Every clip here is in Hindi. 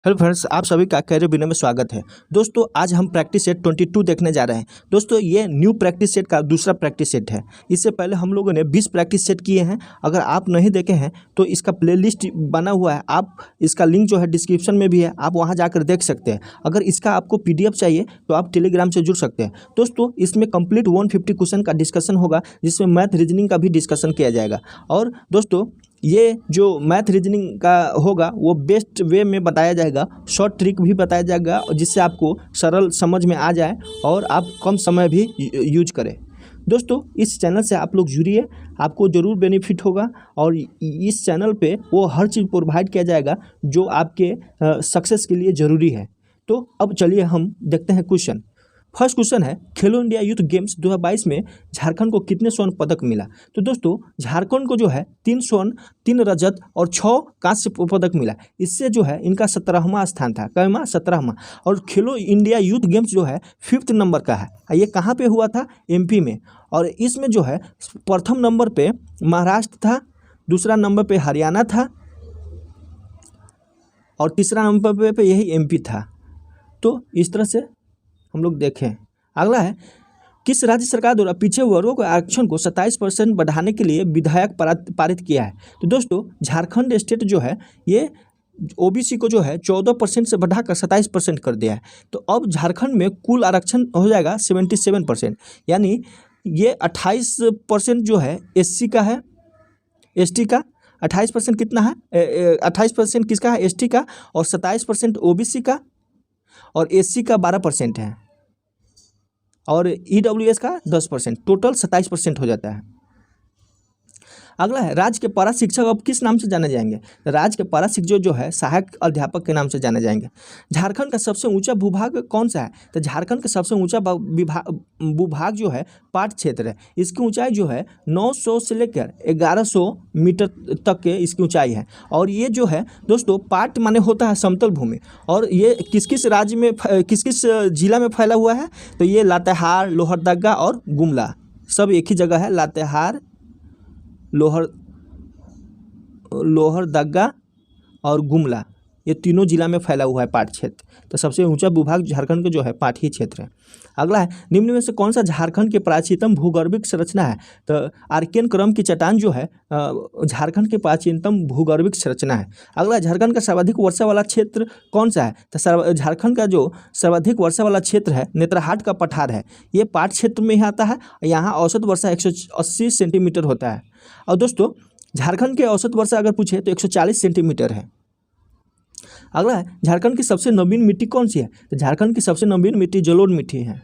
हेलो फ्रेंड्स, आप सभी का कैरियर बिना में स्वागत है। दोस्तों, आज हम प्रैक्टिस सेट 22 देखने जा रहे हैं। दोस्तों, ये न्यू प्रैक्टिस सेट का दूसरा प्रैक्टिस सेट है। इससे पहले हम लोगों ने 20 प्रैक्टिस सेट किए हैं। अगर आप नहीं देखे हैं तो इसका प्लेलिस्ट बना हुआ है, आप इसका लिंक जो है डिस्क्रिप्शन में भी है, आप वहां जाकर देख सकते हैं। अगर इसका आपको PDF चाहिए तो आप टेलीग्राम से जुड़ सकते हैं। दोस्तों, इसमें कंप्लीट 150 क्वेश्चन का डिस्कशन होगा, जिसमें मैथ रीजनिंग का भी डिस्कशन किया जाएगा। और दोस्तों, ये जो मैथ रीजनिंग का होगा वो बेस्ट वे में बताया जाएगा, शॉर्ट ट्रिक भी बताया जाएगा, जिससे आपको सरल समझ में आ जाए और आप कम समय भी यूज करें। दोस्तों, इस चैनल से आप लोग जुड़िए, आपको ज़रूर बेनिफिट होगा। और इस चैनल पे वो हर चीज़ प्रोवाइड किया जाएगा जो आपके सक्सेस के लिए ज़रूरी है। तो अब चलिए हम देखते हैं क्वेश्चन। फर्स्ट क्वेश्चन है, खेलो इंडिया यूथ गेम्स 2022 में झारखंड को कितने स्वर्ण पदक मिला? तो दोस्तों, झारखंड को जो है 3 स्वर्ण, 3 रजत और 6 कांस्य पदक मिला। इससे जो है इनका 17वां स्थान था। कैमा 17वां। और खेलो इंडिया यूथ गेम्स जो है 5th नंबर का है। ये कहाँ पे हुआ था? MP में। और इसमें जो है प्रथम नंबर पे महाराष्ट्र था, दूसरा नंबर पे हरियाणा था और तीसरा नंबर पे यही MP था। तो इस तरह से हम लोग देखें। अगला है, किस राज्य सरकार द्वारा पिछड़े वर्गों के आरक्षण को 27% बढ़ाने के लिए विधेयक पारित किया है? तो दोस्तों, झारखंड स्टेट जो है ये OBC को जो है 14% से बढ़ाकर 27% कर दिया है। तो अब झारखंड में कुल आरक्षण हो जाएगा 77%, यानी ये 28% जो है SC का है, ST का 28% कितना है? 28% किसका है? ST का। और 27% OBC का और SC का 12% है और EWS का 10%, टोटल 27% हो जाता है। अगला है, राज्य के पारा शिक्षक अब किस नाम से जाने जाएंगे? राज्य के पारा शिक्षक जो है सहायक अध्यापक के नाम से जाने जाएंगे। झारखंड का सबसे ऊंचा भूभाग कौन सा है? तो झारखंड का सबसे ऊंचा भूभाग जो है पाट क्षेत्र है। इसकी ऊंचाई जो है 900 से लेकर 1100 मीटर तक के इसकी ऊंचाई है। और ये जो है दोस्तों, पाट माने होता है समतल भूमि। और ये किस किस राज्य में, किस किस जिला में फैला हुआ है? तो ये लातेहार, लोहरदगा और गुमला, सब एक ही जगह है। लातेहार, लोहरदगा और गुमला, ये तीनों जिला में फैला हुआ है पाट क्षेत्र। तो सबसे ऊंचा भूभाग झारखंड का जो है पाट ही क्षेत्र है। अगला है, निम्न में से कौन सा झारखंड की प्राचीनतम भूगर्भिक संरचना है? तो आर्कियन क्रम की चट्टान जो है झारखंड की प्राचीनतम भूगर्भिक संरचना है। अगला, झारखंड का सर्वाधिक वर्षा वाला क्षेत्र कौन सा है? तो झारखंड का जो सर्वाधिक वर्षा वाला क्षेत्र है नेतरहाट का पठार है। ये पाट क्षेत्र में ही आता है। यहाँ औसत वर्षा 180 सेंटीमीटर होता है। और दोस्तों, झारखंड के औसत वर्षा अगर पूछे तो 140 सेंटीमीटर है। अगला है, झारखंड की सबसे नवीन मिट्टी कौन सी है? तो झारखंड की सबसे नवीन मिट्टी जलोढ़ मिट्टी है।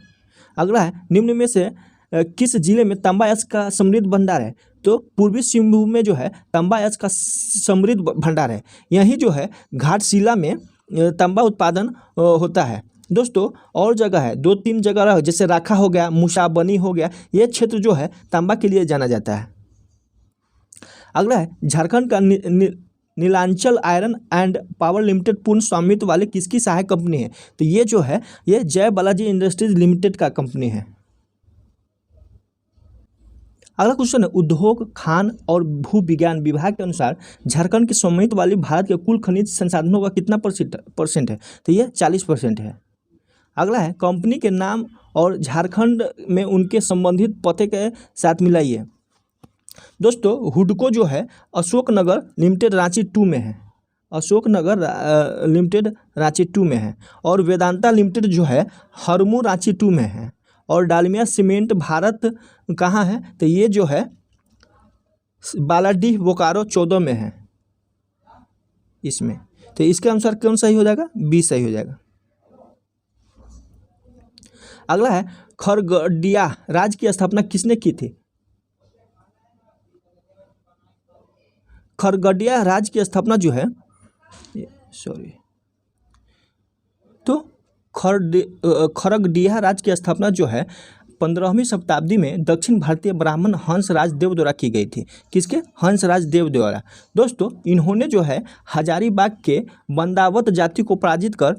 अगला है, निम्न में से किस जिले में तांबा अयस्क का समृद्ध भंडार है? तो पूर्वी सिंहभूम में जो है तांबा अयस्क का समृद्ध भंडार है। यही जो है घाटशिला में तांबा उत्पादन होता है। दोस्तों, और जगह है, 2-3 जगह, जैसे राखा हो गया, मुसाबनी हो गया, ये क्षेत्र जो है तांबा के लिए जाना जाता है। अगला है, झारखंड का Nilanchal iron and power limited पूर्ण स्वामित्व वाले किसकी सहायक कंपनी है? तो ये जो है ये जय बालाजी इंडस्ट्रीज लिमिटेड का कंपनी है। अगला क्वेश्चन है, उद्योग, खान और भू विज्ञान विभाग के अनुसार झारखंड की स्वामित्व वाली भारत के कुल खनिज संसाधनों का कितना परसेंट है? तो ये 40% है। अगला है, कंपनी के नाम और झारखंड में उनके संबंधित पते के साथ मिलाइए। दोस्तों, हुडको जो है अशोकनगर लिमिटेड रांची 2 में है। अशोकनगर लिमिटेड रांची 2 में है। और वेदांता लिमिटेड जो है हरमू रांची 2 में है। और डालमिया सीमेंट भारत कहाँ है? तो ये जो है बालाडीह बोकारो 14 में है इसमें। तो इसके अनुसार कौन सही हो जाएगा? B सही हो जाएगा। अगला है, खरगडिया राज्य की स्थापना किसने की थी? खरगडिया राज्य की स्थापना जो है तो खरगडिया राज्य की स्थापना जो है 15वीं शताब्दी में दक्षिण भारतीय ब्राह्मण हंसराज देव द्वारा की गई थी। किसके? हंसराज देव द्वारा। दोस्तों, इन्होंने जो है हजारीबाग के बंदावत जाति को पराजित कर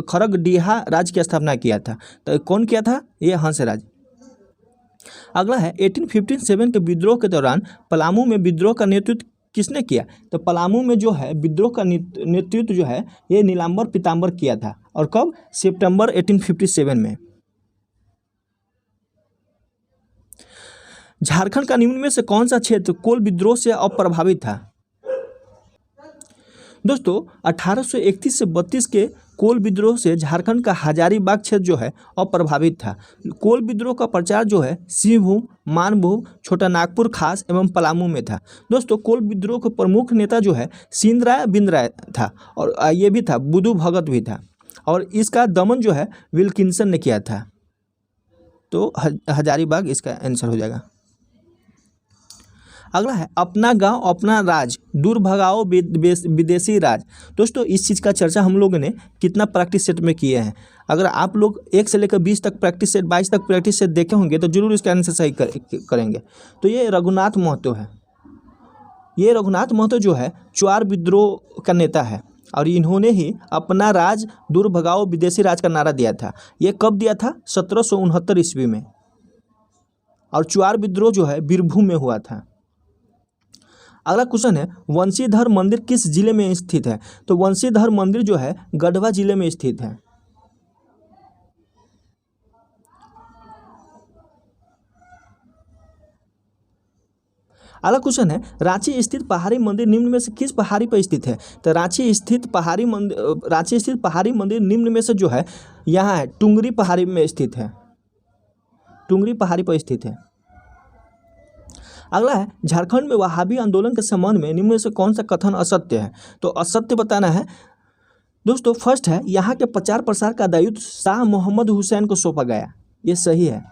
खरगडिया राज्य की स्थापना किया था। तो कौन किया था? ये हंसराज। अगला है, 1857 के विद्रोह के दौरान पलामू में विद्रोह का नेतृत्व किसने किया? तो पलामू में जो है विद्रोह का नेतृत्व जो है ये नीलांबर पीताम्बर किया था। और कब? सितंबर 1857 में। झारखंड का निम्न में से कौन सा क्षेत्र कोल विद्रोह से अप्रभावित था? दोस्तों 1831 से 32 के कोल विद्रोह से झारखंड का हजारीबाग क्षेत्र जो है अप्रभावित था। कोल विद्रोह का प्रचार जो है सिंहभूम, मानभूम, छोटा नागपुर खास एवं पलामू में था। दोस्तों कोल विद्रोह के प्रमुख नेता जो है सिंधराय बिंदराय था और ये भी था, बुधू भगत भी था, और इसका दमन जो है विल्किंसन ने किया था। तो हजारीबाग इसका आंसर हो जाएगा। अगला है अपना गांव अपना राज, दूर भगाओ विदेशी राज। दोस्तों इस चीज़ का चर्चा हम लोगों ने कितना प्रैक्टिस सेट में किए हैं। अगर आप लोग 1 से लेकर 20 तक प्रैक्टिस सेट, 22 तक प्रैक्टिस सेट देखे होंगे तो जरूर इसका आंसर सही करेंगे। तो ये रघुनाथ महतो है। ये रघुनाथ महतो जो है चुआर विद्रोह का नेता है और इन्होंने ही अपना राज दूर भगाओ विदेशी राज का नारा दिया था। ये कब दिया था? 1769 ईस्वी में। और चुआर विद्रोह जो है बीरभूम में हुआ था। अगला क्वेश्चन है वंशीधर मंदिर किस जिले में स्थित है? तो वंशीधर मंदिर जो है गढ़वा जिले में स्थित है। अगला क्वेश्चन है रांची स्थित पहाड़ी मंदिर निम्न में से किस पहाड़ी पर स्थित है? तो रांची स्थित पहाड़ी मंदिर निम्न में से जो है यहाँ है, टुंगरी पहाड़ी में स्थित है। टुंगरी पहाड़ी पर स्थित है। अगला है झारखंड में वहाबी आंदोलन के संबंध में निम्न में से कौन सा कथन असत्य है? तो असत्य बताना है। दोस्तों फर्स्ट है यहाँ के प्रचार प्रसार का दायित्व शाह मोहम्मद हुसैन को सौंपा गया, ये सही है।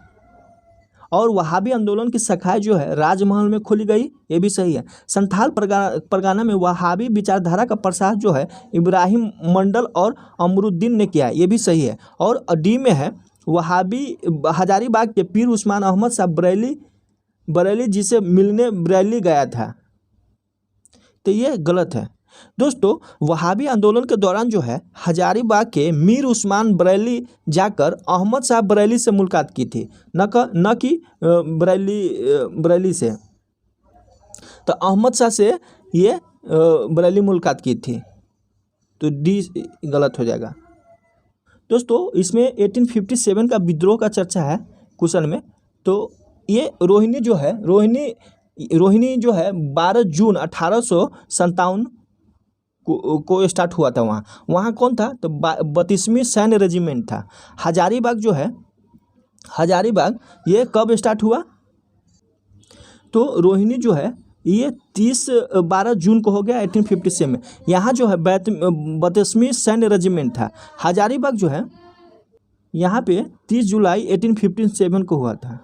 और वहाबी आंदोलन की शाखाएं जो है राजमहल में खोली गई, ये भी सही है। संथाल परगना में वहाबी विचारधारा का प्रसार जो है इब्राहिम मंडल और अमरुद्दीन ने किया, ये भी सही है। और डी में है वहाबी हजारीबाग के पीर उस्मान अहमद साहब बरेली जिसे मिलने बरेली गया था, तो ये गलत है। दोस्तों वहाबी आंदोलन के दौरान जो है हजारीबाग के मीर उस्मान बरेली जाकर अहमद साहब बरेली से मुलाकात की थी, न कि बरेली से। तो अहमद शाह से ये बरेली मुलाकात की थी, तो डी गलत हो जाएगा। दोस्तों इसमें 1857 का विद्रोह का चर्चा है क्वेश्चन में। तो ये रोहिणी जो है 12 जून 1857 को स्टार्ट हुआ था। वहाँ कौन था? तो 32वीं सैन्य रेजिमेंट था। हजारीबाग जो है ये कब स्टार्ट हुआ? तो रोहिणी जो है ये 12 जून को हो गया 1857 में। यहाँ जो है 32वीं सैन्य रेजिमेंट था। हजारीबाग जो है यहाँ पे 30 जुलाई 1857 को हुआ था।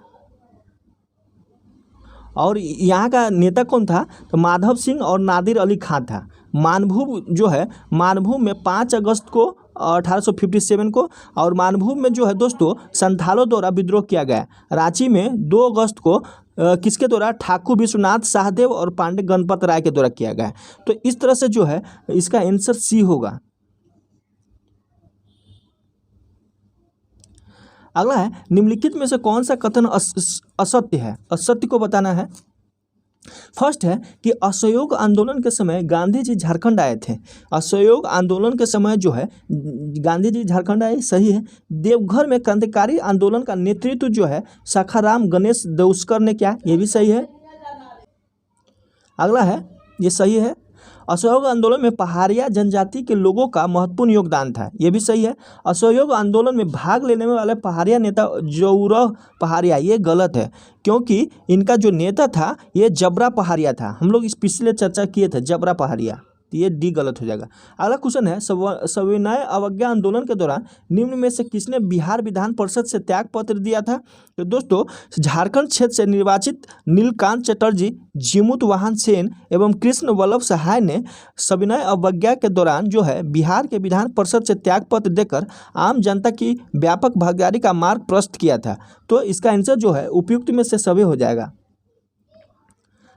और यहाँ का नेता कौन था? तो माधव सिंह और नादिर अली खां था। मानभूम में 5 अगस्त को 1857 को, और मानभूम में जो है दोस्तों संथालों द्वारा विद्रोह किया गया। रांची में 2 अगस्त को किसके द्वारा? ठाकुर विश्वनाथ शाहदेव और पांडे गणपत राय के द्वारा किया गया। तो इस तरह से जो है इसका आंसर सी होगा। अगला है निम्नलिखित में से कौन सा कथन असत्य है? असत्य को बताना है। फर्स्ट है कि असहयोग आंदोलन के समय गांधी जी झारखंड आए थे। असहयोग आंदोलन के समय जो है गांधी जी झारखंड आए, सही है। देवघर में क्रांतिकारी आंदोलन का नेतृत्व जो है शाखाराम गणेश देउस्कर ने किया, ये भी सही है। अगला है, ये सही है। असहयोग आंदोलन में पहाड़िया जनजाति के लोगों का महत्वपूर्ण योगदान था, ये भी सही है। असहयोग आंदोलन में भाग लेने वाले पहाड़िया नेता जौरह पहाड़िया, ये गलत है, क्योंकि इनका जो नेता था ये जबरा पहाड़िया था। हम लोग इस पिछले चर्चा किए थे जबरा पहाड़िया, तो ये डी गलत हो जाएगा। अगला क्वेश्चन है सविनय अवज्ञा आंदोलन के दौरान निम्न में से किसने बिहार विधान परिषद से त्याग पत्र दिया था? तो दोस्तों झारखंड क्षेत्र से निर्वाचित नीलकांत चटर्जी, जीमूत वाहन सेन एवं कृष्ण वल्लभ सहाय ने सविनय अवज्ञा के दौरान जो है बिहार के विधान परिषद से त्याग पत्र देकर आम जनता की व्यापक भागीदारी का मार्ग प्रशस्त किया था। तो इसका आंसर जो है उपयुक्त में से सभी हो जाएगा।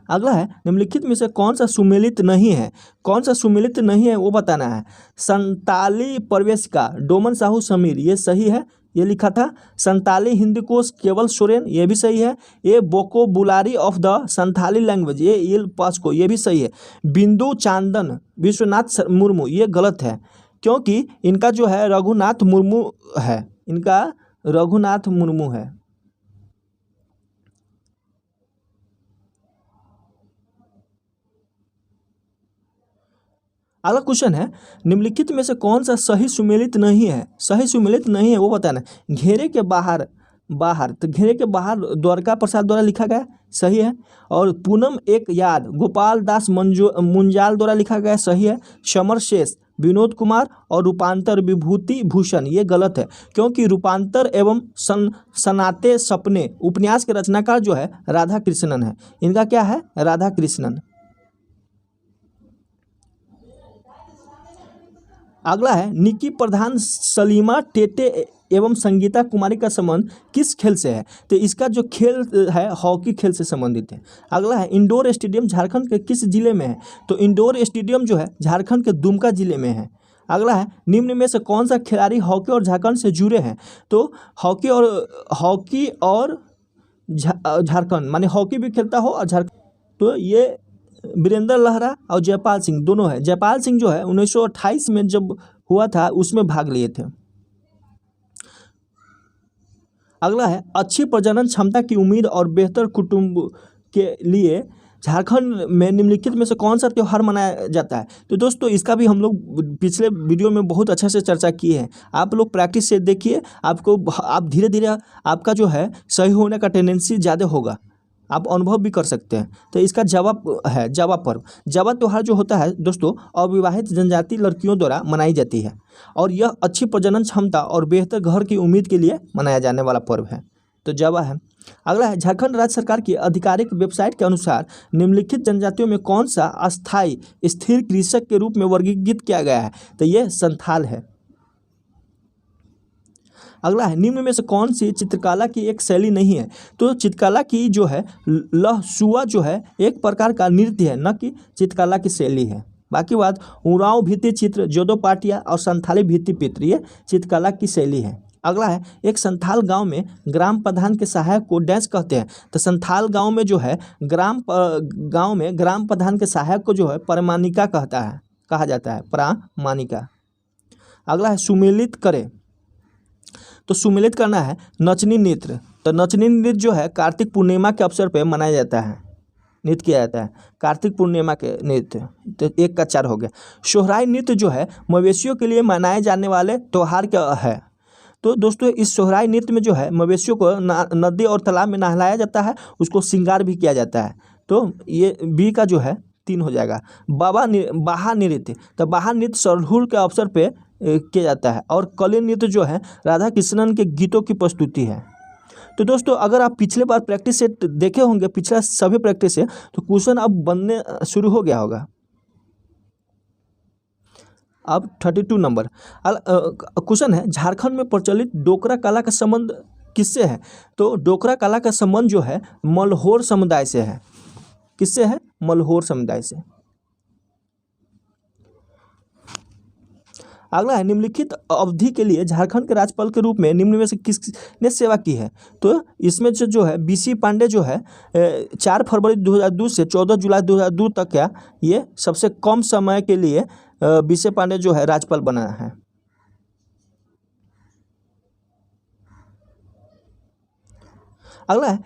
अगला है निम्नलिखित में से कौन सा सुमेलित नहीं है? कौन सा सुमेलित नहीं है वो बताना है। संताली प्रवेशिका डोमन साहू समीर, ये सही है। ये लिखा था। संताली हिंदी कोश केवल सोरेन, ये भी सही है। ये vocabulary of the Santhali language, ये इल पास्को, ये भी सही है। बिंदु चांदन विश्वनाथ मुर्मू, ये गलत है क्योंकि इनका जो है रघुनाथ मुर्मू है, इनका रघुनाथ मुर्मू है। अगला क्वेश्चन है, निम्नलिखित में से कौन सा सही सुमेलित नहीं है? सही सुमेलित नहीं है वो बताना। घेरे के बाहर, बाहर तो घेरे के बाहर द्वारका प्रसाद द्वारा लिखा गया, सही है। और पूनम एक याद गोपाल दास मुंजाल द्वारा लिखा गया, सही है। समर शेष विनोद कुमार और रूपांतर विभूति भूषण, ये गलत है क्योंकि रूपांतर एवं सनाते सपने उपन्यास के रचनाकार जो है राधा कृष्णन है, इनका क्या है? राधा कृष्णन। अगला है, निकी प्रधान सलीमा टेटे एवं संगीता कुमारी का संबंध किस खेल से है? तो इसका जो खेल है हॉकी खेल से संबंधित है। अगला है, इंडोर स्टेडियम झारखंड के किस जिले में है? तो इंडोर स्टेडियम जो है झारखंड के दुमका जिले में है। अगला है, निम्न में से कौन सा खिलाड़ी हॉकी और झारखंड से जुड़े हैं? तो हॉकी और झारखंड, माने हॉकी भी खेलता हो और झारखंड, तो ये वीरेंद्र लहरा और जयपाल सिंह दोनों है। जयपाल सिंह जो है 1928 में जब हुआ था उसमें भाग लिए थे। अगला है, अच्छी प्रजनन क्षमता की उम्मीद और बेहतर कुटुंब के लिए झारखंड में निम्नलिखित में से कौन सा त्यौहार मनाया जाता है? तो दोस्तों इसका भी हम लोग पिछले वीडियो में बहुत अच्छे से चर्चा किए हैं, आप लोग प्रैक्टिस से देखिए, आप धीरे धीरे आपका जो है सही होने का टेंडेंसी ज़्यादा होगा, आप अनुभव भी कर सकते हैं। तो इसका जवाब है जावा पर्व। जावा त्यौहार जो होता है दोस्तों अविवाहित जनजाति लड़कियों द्वारा मनाई जाती है और यह अच्छी प्रजनन क्षमता और बेहतर घर की उम्मीद के लिए मनाया जाने वाला पर्व है, तो जावा है। अगला है, झारखंड राज्य सरकार की आधिकारिक वेबसाइट के अनुसार निम्नलिखित जनजातियों में कौन सा अस्थायी स्थिर कृषक के रूप में वर्गीकृत किया गया है? तो यह संथाल है। अगला है, निम्न में से कौन सी चित्रकला की एक शैली नहीं है? तो चित्रकला की जो है लहसुआ जो है एक प्रकार का नृत्य है, न कि चित्रकला की शैली है। बाकी बात उरांव भित्ति चित्र, जोदो पाटिया और संथाली भित्ति चित्र, ये चित्रकला की शैली है। अगला है, एक संथाल गांव में ग्राम प्रधान के सहायक को डैश कहते हैं? तो संथाल गांव में जो है गांव में ग्राम प्रधान के सहायक को जो है परमानिका कहा जाता है, परामानिका। अगला है, सुमेलित करे, तो सुमेलित करना है नचनी नृत्य। तो नचनी नृत्य जो है कार्तिक पूर्णिमा के अवसर पर मनाया जाता है, नृत्य किया जाता है कार्तिक पूर्णिमा के नृत्य। तो 1 का 4 हो गया। सोहराई नृत्य जो है मवेशियों के लिए मनाए जाने वाले त्यौहार का है। तो दोस्तों इस सोहराई नृत्य में जो है मवेशियों को नदी और तालाब में नहलाया जाता है, उसको श्रृंगार भी किया जाता है। तो ये बी का जो है 3 हो जाएगा। बाहा नृत्य, तो बाहा नृत्य सरहुल के अवसर पे किया जाता है और कली नृत्य जो है राधा कृष्णन के गीतों की प्रस्तुति है। तो दोस्तों अगर आप पिछले बार प्रैक्टिस सेट देखे होंगे, पिछला सभी प्रैक्टिस है, तो क्वेश्चन अब बनने शुरू हो गया होगा। अब 32 नंबर क्वेश्चन है, झारखंड में प्रचलित डोकरा कला का संबंध किससे है? तो डोकरा कला का संबंध जो है मलहोर समुदाय से है। किससे है? मलहोर समुदाय से। अगला है, निम्नलिखित अवधि के लिए झारखंड के राज्यपाल के रूप में निम्न में से किसने सेवा की है? तो इसमें से जो है बीसी पांडे जो है 4 फरवरी 2002 से 14 जुलाई 2002 तक का ये सबसे कम समय के लिए बीसी पांडे जो है राज्यपाल बना है। अगला है,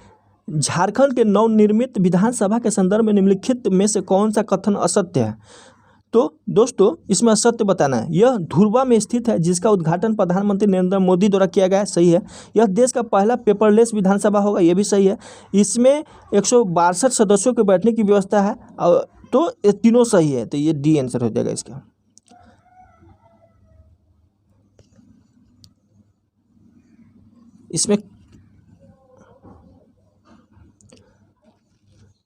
झारखंड के नवनिर्मित विधानसभा के संदर्भ में निम्नलिखित में से कौन सा कथन असत्य है? तो दोस्तों इसमें असत्य बताना है। यह धुरवा में स्थित है जिसका उद्घाटन प्रधानमंत्री नरेंद्र मोदी द्वारा किया गया है, सही है। यह देश का पहला पेपरलेस विधानसभा होगा, यह भी सही है। इसमें 162 सदस्यों के बैठने की व्यवस्था है, तो ये तीनों सही है, तो ये डी आंसर हो जाएगा इसका।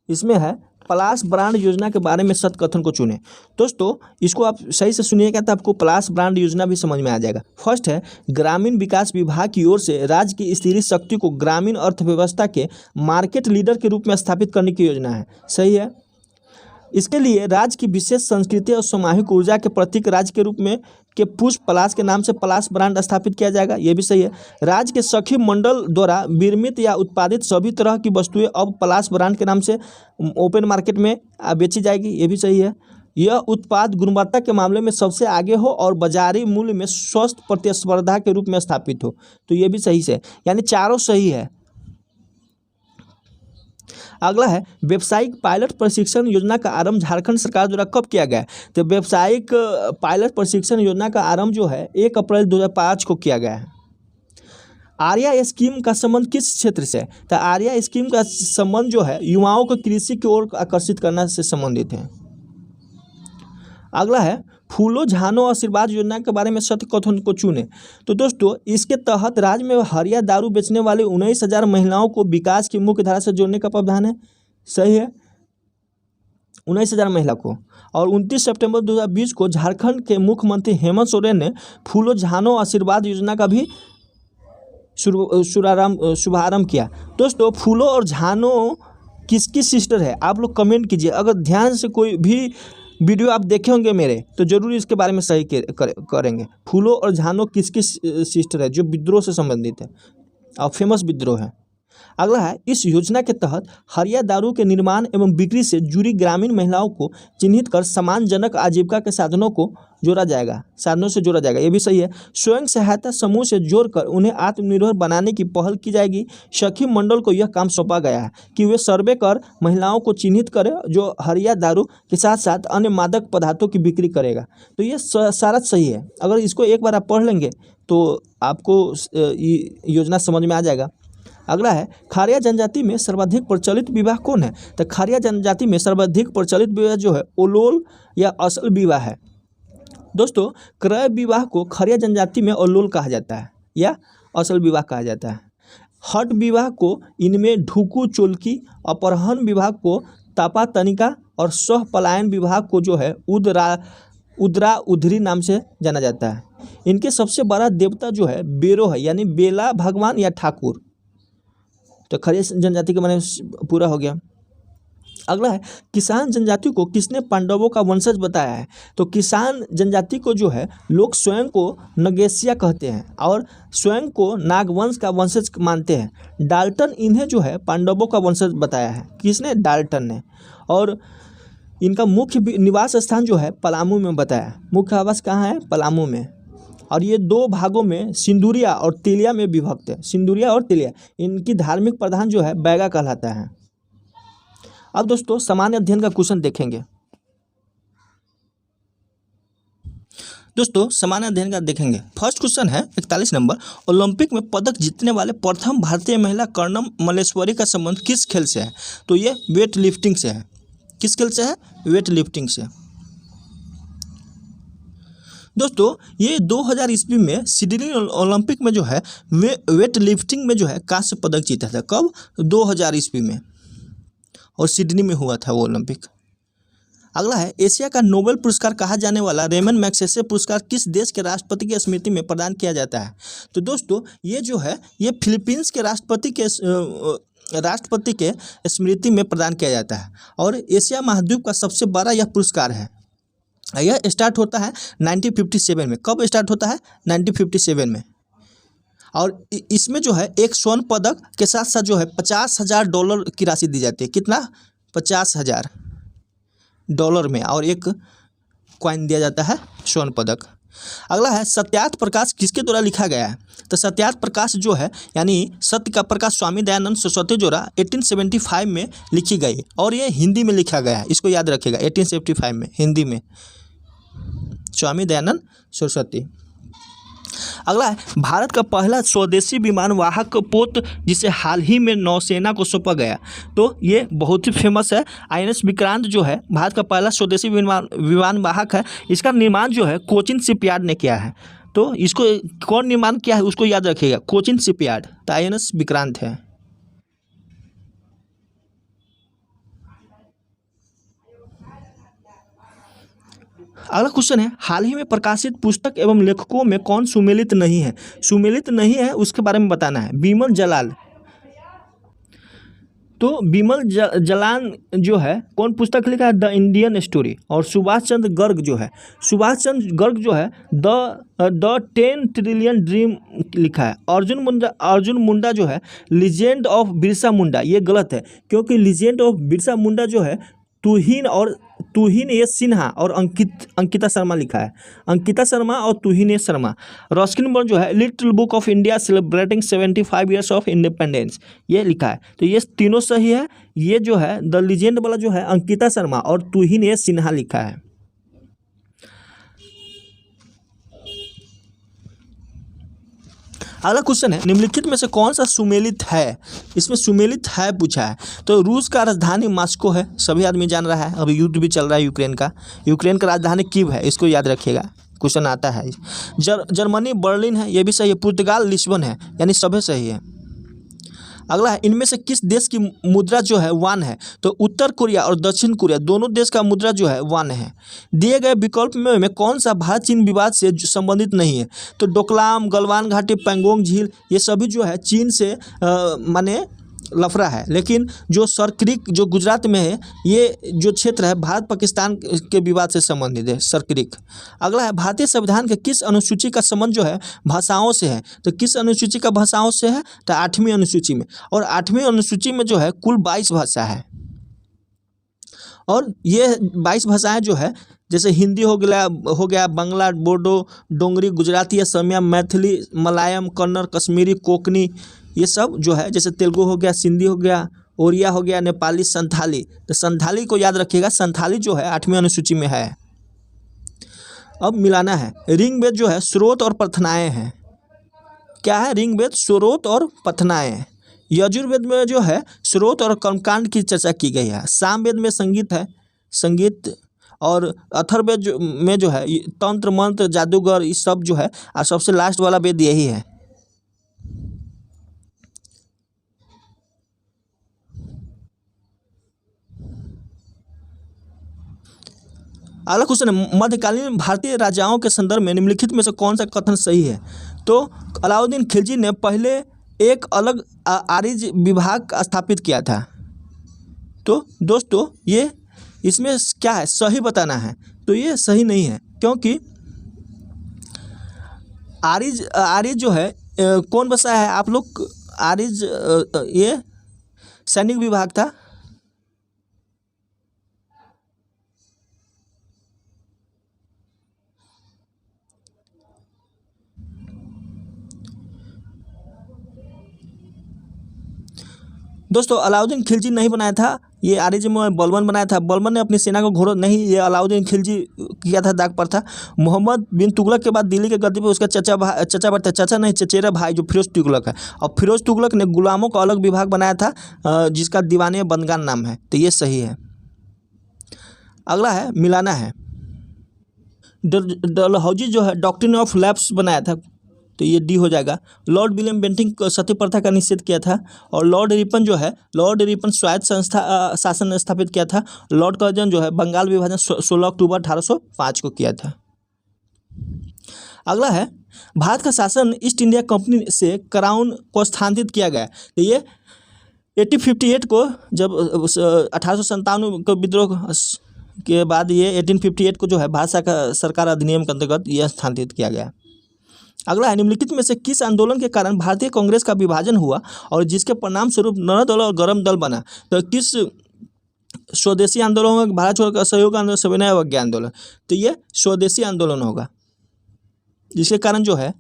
इसमें है पलाश ब्रांड योजना के बारे में सत्य कथन को चुनें। दोस्तों इसको आप सही से सुनिएगा तो आपको पलाश ब्रांड योजना भी समझ में आ जाएगा। फर्स्ट है, ग्रामीण विकास विभाग की ओर से राज्य की स्त्री शक्ति को ग्रामीण अर्थव्यवस्था के मार्केट लीडर के रूप में स्थापित करने की योजना है, सही है। इसके लिए राज्य की विशेष संस्कृति और सामूहिक ऊर्जा के प्रतीक राज्य के रूप में के पुष्प पलाश के नाम से पलाश ब्रांड स्थापित किया जाएगा, ये भी सही है। राज्य के सखी मंडल द्वारा निर्मित या उत्पादित सभी तरह की वस्तुएं अब पलाश ब्रांड के नाम से ओपन मार्केट में बेची जाएगी, ये भी सही है। यह उत्पाद गुणवत्ता के मामले में सबसे आगे हो और बाजारी मूल्य में स्वस्थ प्रतिस्पर्धा के रूप में स्थापित हो, तो ये भी सही से, यानी चारों सही है। अगला है व्यावसायिक पायलट प्रशिक्षण योजना का आरंभ झारखंड सरकार द्वारा कब किया गया है? तो व्यावसायिक पायलट प्रशिक्षण योजना का आरंभ जो है 1 अप्रैल 2005 को किया गया है। आर्या स्कीम का संबंध किस क्षेत्र से है? तो आर्या स्कीम का संबंध जो है युवाओं को कृषि की ओर आकर्षित करने से संबंधित है। अगला है फूलो झानो आशीर्वाद योजना के बारे में सत्य कथन को चुने। तो दोस्तों इसके तहत राज्य में हरिया दारू बेचने वाले 19,000 महिलाओं को विकास की मुख्य धारा से जोड़ने का प्रावधान है, सही है, 19,000 महिला को। और 29 सितंबर 2020 को झारखंड के मुख्यमंत्री हेमंत सोरेन ने फूलो झानो आशीर्वाद योजना का भी शुभारंभ किया। दोस्तों फूलो और झानो किसकी सिस्टर है? आप लोग कमेंट कीजिए। अगर ध्यान से कोई भी वीडियो आप देखे होंगे मेरे, तो जरूर इसके बारे में सही करेंगे। फूलो और झानो किसकी सिस्टर है? जो विद्रोह से संबंधित है और फेमस विद्रोह है। अगला है इस योजना के तहत हरिया दारू के निर्माण एवं बिक्री से जुड़ी ग्रामीण महिलाओं को चिन्हित कर सम्मानजनक आजीविका के साधनों से जोड़ा जाएगा, ये भी सही है। स्वयं सहायता समूह से जोड़कर उन्हें आत्मनिर्भर बनाने की पहल की जाएगी। सखी मंडल को यह काम सौंपा गया है कि वे सर्वे कर महिलाओं को चिन्हित करें जो हरिया दारू के साथ साथ अन्य मादक पदार्थों की बिक्री करेगा। तो ये सारा सही है। अगर इसको एक बार आप पढ़ लेंगे तो आपको योजना समझ में आ जाएगा। अगला है खारिया जनजाति में सर्वाधिक प्रचलित विवाह कौन है? तो खारिया जनजाति में सर्वाधिक प्रचलित विवाह जो है ओलोल या असल विवाह है। दोस्तों क्रय विवाह को खारिया जनजाति में ओलोल कहा जाता है या असल विवाह कहा जाता है। हट विवाह को इनमें ढुकू चोलकी, अपहरण विवाह को तापा तनिका और सह पलायन विवाह को जो है उदरा उधरी नाम से जाना जाता है। इनके सबसे बड़ा देवता जो है बेरो है, यानी बेला भगवान या ठाकुर। तो खारिया जनजाति के माने पूरा हो गया। अगला है किसान जनजाति को किसने पांडवों का वंशज बताया है? तो किसान जनजाति को जो है लोग स्वयं को नगेशिया कहते हैं और स्वयं को नागवंश का वंशज मानते हैं। डाल्टन इन्हें जो है पांडवों का वंशज बताया है। किसने? डाल्टन ने। और इनका मुख्य निवास स्थान जो है पलामू में बताया। मुख्य आवास कहाँ है? पलामू में। और ये 2 भागों में सिंदूरिया और तिलिया में विभक्त है। सिंदूरिया और तिलिया, इनकी धार्मिक प्रधान जो है बैगा कहलाता है। अब दोस्तों सामान्य अध्ययन का क्वेश्चन देखेंगे। दोस्तों सामान्य अध्ययन का देखेंगे। फर्स्ट क्वेश्चन है 41 नंबर, ओलंपिक में पदक जीतने वाले प्रथम भारतीय महिला कर्णम मल्लेश्वरी का संबंध किस खेल से है? तो ये वेट लिफ्टिंग से है। किस खेल से है? वेट लिफ्टिंग से। दोस्तों ये 2000 ईस्वी में सिडनी ओलंपिक में जो है वेट लिफ्टिंग में जो है कांस्य पदक जीता था। कब? 2000 ईस्वी में, और सिडनी में हुआ था वो ओलंपिक। अगला है एशिया का नोबेल पुरस्कार कहा जाने वाला रेमन मैग्सेसे पुरस्कार किस देश के राष्ट्रपति की स्मृति में प्रदान किया जाता है? तो दोस्तों ये जो है ये फिलीपींस के राष्ट्रपति के स्मृति में प्रदान किया जाता है और एशिया महाद्वीप का सबसे बड़ा यह पुरस्कार है। यह स्टार्ट होता है 1957 में। कब स्टार्ट होता है? 1957 में। और इसमें जो है एक स्वर्ण पदक के साथ साथ जो है $50,000 की राशि दी जाती है। कितना? $50,000 में, और एक कॉइन दिया जाता है स्वर्ण पदक। अगला है सत्यार्थ प्रकाश किसके द्वारा लिखा गया है? तो सत्यार्थ प्रकाश जो है यानी सत्य का प्रकाश स्वामी दयानंद सरस्वती द्वारा 1875 में लिखी गई और ये हिंदी में लिखा गया है। इसको याद रखिएगा, 1875 में हिंदी में स्वामी दयानंद सरस्वती। अगला है भारत का पहला स्वदेशी विमान वाहक पोत जिसे हाल ही में नौसेना को सौंपा गया। तो ये बहुत ही फेमस है। INS विक्रांत जो है भारत का पहला स्वदेशी विमान वाहक है। इसका निर्माण जो है कोचिन शिपयार्ड ने किया है। तो इसको कौन निर्माण किया है उसको याद रखिएगा, कोचिन शिपयार्ड। तो INS विक्रांत है। अगला क्वेश्चन है हाल ही में प्रकाशित पुस्तक एवं लेखकों में कौन सुमेलित नहीं है? सुमेलित नहीं है उसके बारे में बताना है। बिमल जलाल, तो बिमल जलान जो है कौन पुस्तक लिखा है? The Indian story. और सुभाष चंद्र गर्ग जो है, सुभाष चंद्र गर्ग जो है द 10 ट्रिलियन ड्रीम लिखा है। अर्जुन मुंडा जो है लीजेंड ऑफ बिरसा मुंडा, ये गलत है क्योंकि लीजेंड ऑफ बिरसा मुंडा जो है तुहिन एस सिन्हा और अंकिता शर्मा लिखा है। अंकिता शर्मा और तुहिन एस शर्मा। रस्किन बॉन्ड जो है little book of India celebrating 75 years of independence, ये लिखा है। तो ये तीनों सही है। ये जो है द लीजेंड वाला जो है अंकिता शर्मा और तुहिन एस सिन्हा लिखा है। अगला क्वेश्चन है निम्नलिखित में से कौन सा सुमेलित है? इसमें सुमेलित है पूछा है। तो रूस का राजधानी मॉस्को है, सभी आदमी जान रहा है। अभी युद्ध भी चल रहा है यूक्रेन का राजधानी कीव है, इसको याद रखिएगा, क्वेश्चन आता है। जर्मनी बर्लिन है, ये भी सही है। पुर्तगाल लिस्बन है, यानी सभी सही है। अगला है इनमें से किस देश की मुद्रा जो है वान है? तो उत्तर कोरिया और दक्षिण कोरिया दोनों देश का मुद्रा जो है वान है। दिए गए विकल्प में कौन सा भारत चीन विवाद से संबंधित नहीं है? तो डोकलाम, गलवान घाटी, पैंगोंग झील, ये सभी जो है चीन से माने लफड़ा है। लेकिन जो सरक्रिक जो गुजरात में है, ये जो क्षेत्र है भारत पाकिस्तान के विवाद से संबंधित है, सरक्रिक। अगला है भारतीय संविधान के किस अनुसूची का संबंध जो है भाषाओं से है? तो किस अनुसूची का भाषाओं से है? तो 8वीं अनुसूची में। और 8वीं अनुसूची में जो है कुल 22 भाषा है। और ये 22 भाषाएं जो है जैसे हिंदी हो गया, बांग्ला, बोडो, डोंगरी, गुजराती, असमिया, मैथिली, मलयालम, कन्नड़, कश्मीरी, कोंकणी, ये सब जो है, जैसे तेलुगु हो गया, सिंधी हो गया, ओरिया हो गया, नेपाली, संथाली। तो संथाली को याद रखिएगा, संथाली जो है 8वीं अनुसूची में है। अब मिलाना है। ऋग्वेद जो है स्रोत और प्रार्थनाएं हैं। क्या है? ऋग्वेद स्रोत और प्रार्थनाएं। यजुर्वेद में जो है स्रोत और कर्मकांड की चर्चा की गई है। सामवेद में संगीत है, संगीत। और अथर्ववेद में जो है तंत्र मंत्र जादूगर ये सब जो है। और सबसे लास्ट वाला वेद यही है। अगला क्वेश्चन है मध्यकालीन भारतीय राजाओं के संदर्भ में निम्नलिखित में से कौन सा कथन सही है? तो अलाउद्दीन खिलजी ने पहले एक अलग आरिज विभाग स्थापित किया था। तो दोस्तों ये इसमें क्या है, सही बताना है। तो ये सही नहीं है क्योंकि आरिज जो है कौन बसाया है आप लोग? आरिज ये सैनिक विभाग था। दोस्तों अलाउद्दीन खिलजी नहीं बनाया था, ये आरिज में बलबन बनाया था। बलबन ने अपनी सेना को घोड़ा नहीं, ये अलाउद्दीन खिलजी किया था दाग पर था। मोहम्मद बिन तुगलक के बाद दिल्ली के गद्दी पर उसका चचेरा भाई जो फिरोज तुगलक है। और फिरोज तुगलक ने गुलामों का अलग विभाग बनाया था जिसका दीवाने बंदगान नाम है। तो ये सही है। अगला है मिलाना है। डलहौजी जो है डॉक्ट्रिन ऑफ लैप्स बनाया था, तो ये डी हो जाएगा। लॉर्ड विलियम बेंटिंक सती प्रथा का निषेध किया था। और लॉर्ड रिपन स्वायत्त संस्था शासन स्थापित किया था। लॉर्ड कर्जन जो है बंगाल विभाजन 16 अक्टूबर 1805 को किया था। अगला है भारत का शासन ईस्ट इंडिया कंपनी से क्राउन को स्थानांतरित किया गया। तो ये 1858 को जब 1857 को विद्रोह के बाद ये 1858 को जो है भारत सरकार अधिनियम के अंतर्गत यह स्थानांतरित किया गया। अगला है निम्नलिखित में से किस आंदोलन के कारण भारतीय कांग्रेस का विभाजन हुआ और जिसके परिणाम स्वरूप नर दल और गरम दल बना? तो किस स्वदेशी आंदोलन होगा? भारत छोड़ असहयोग आंदोलन, सविनय अवज्ञा आंदोलन। तो ये स्वदेशी आंदोलन होगा, जिसके कारण जो है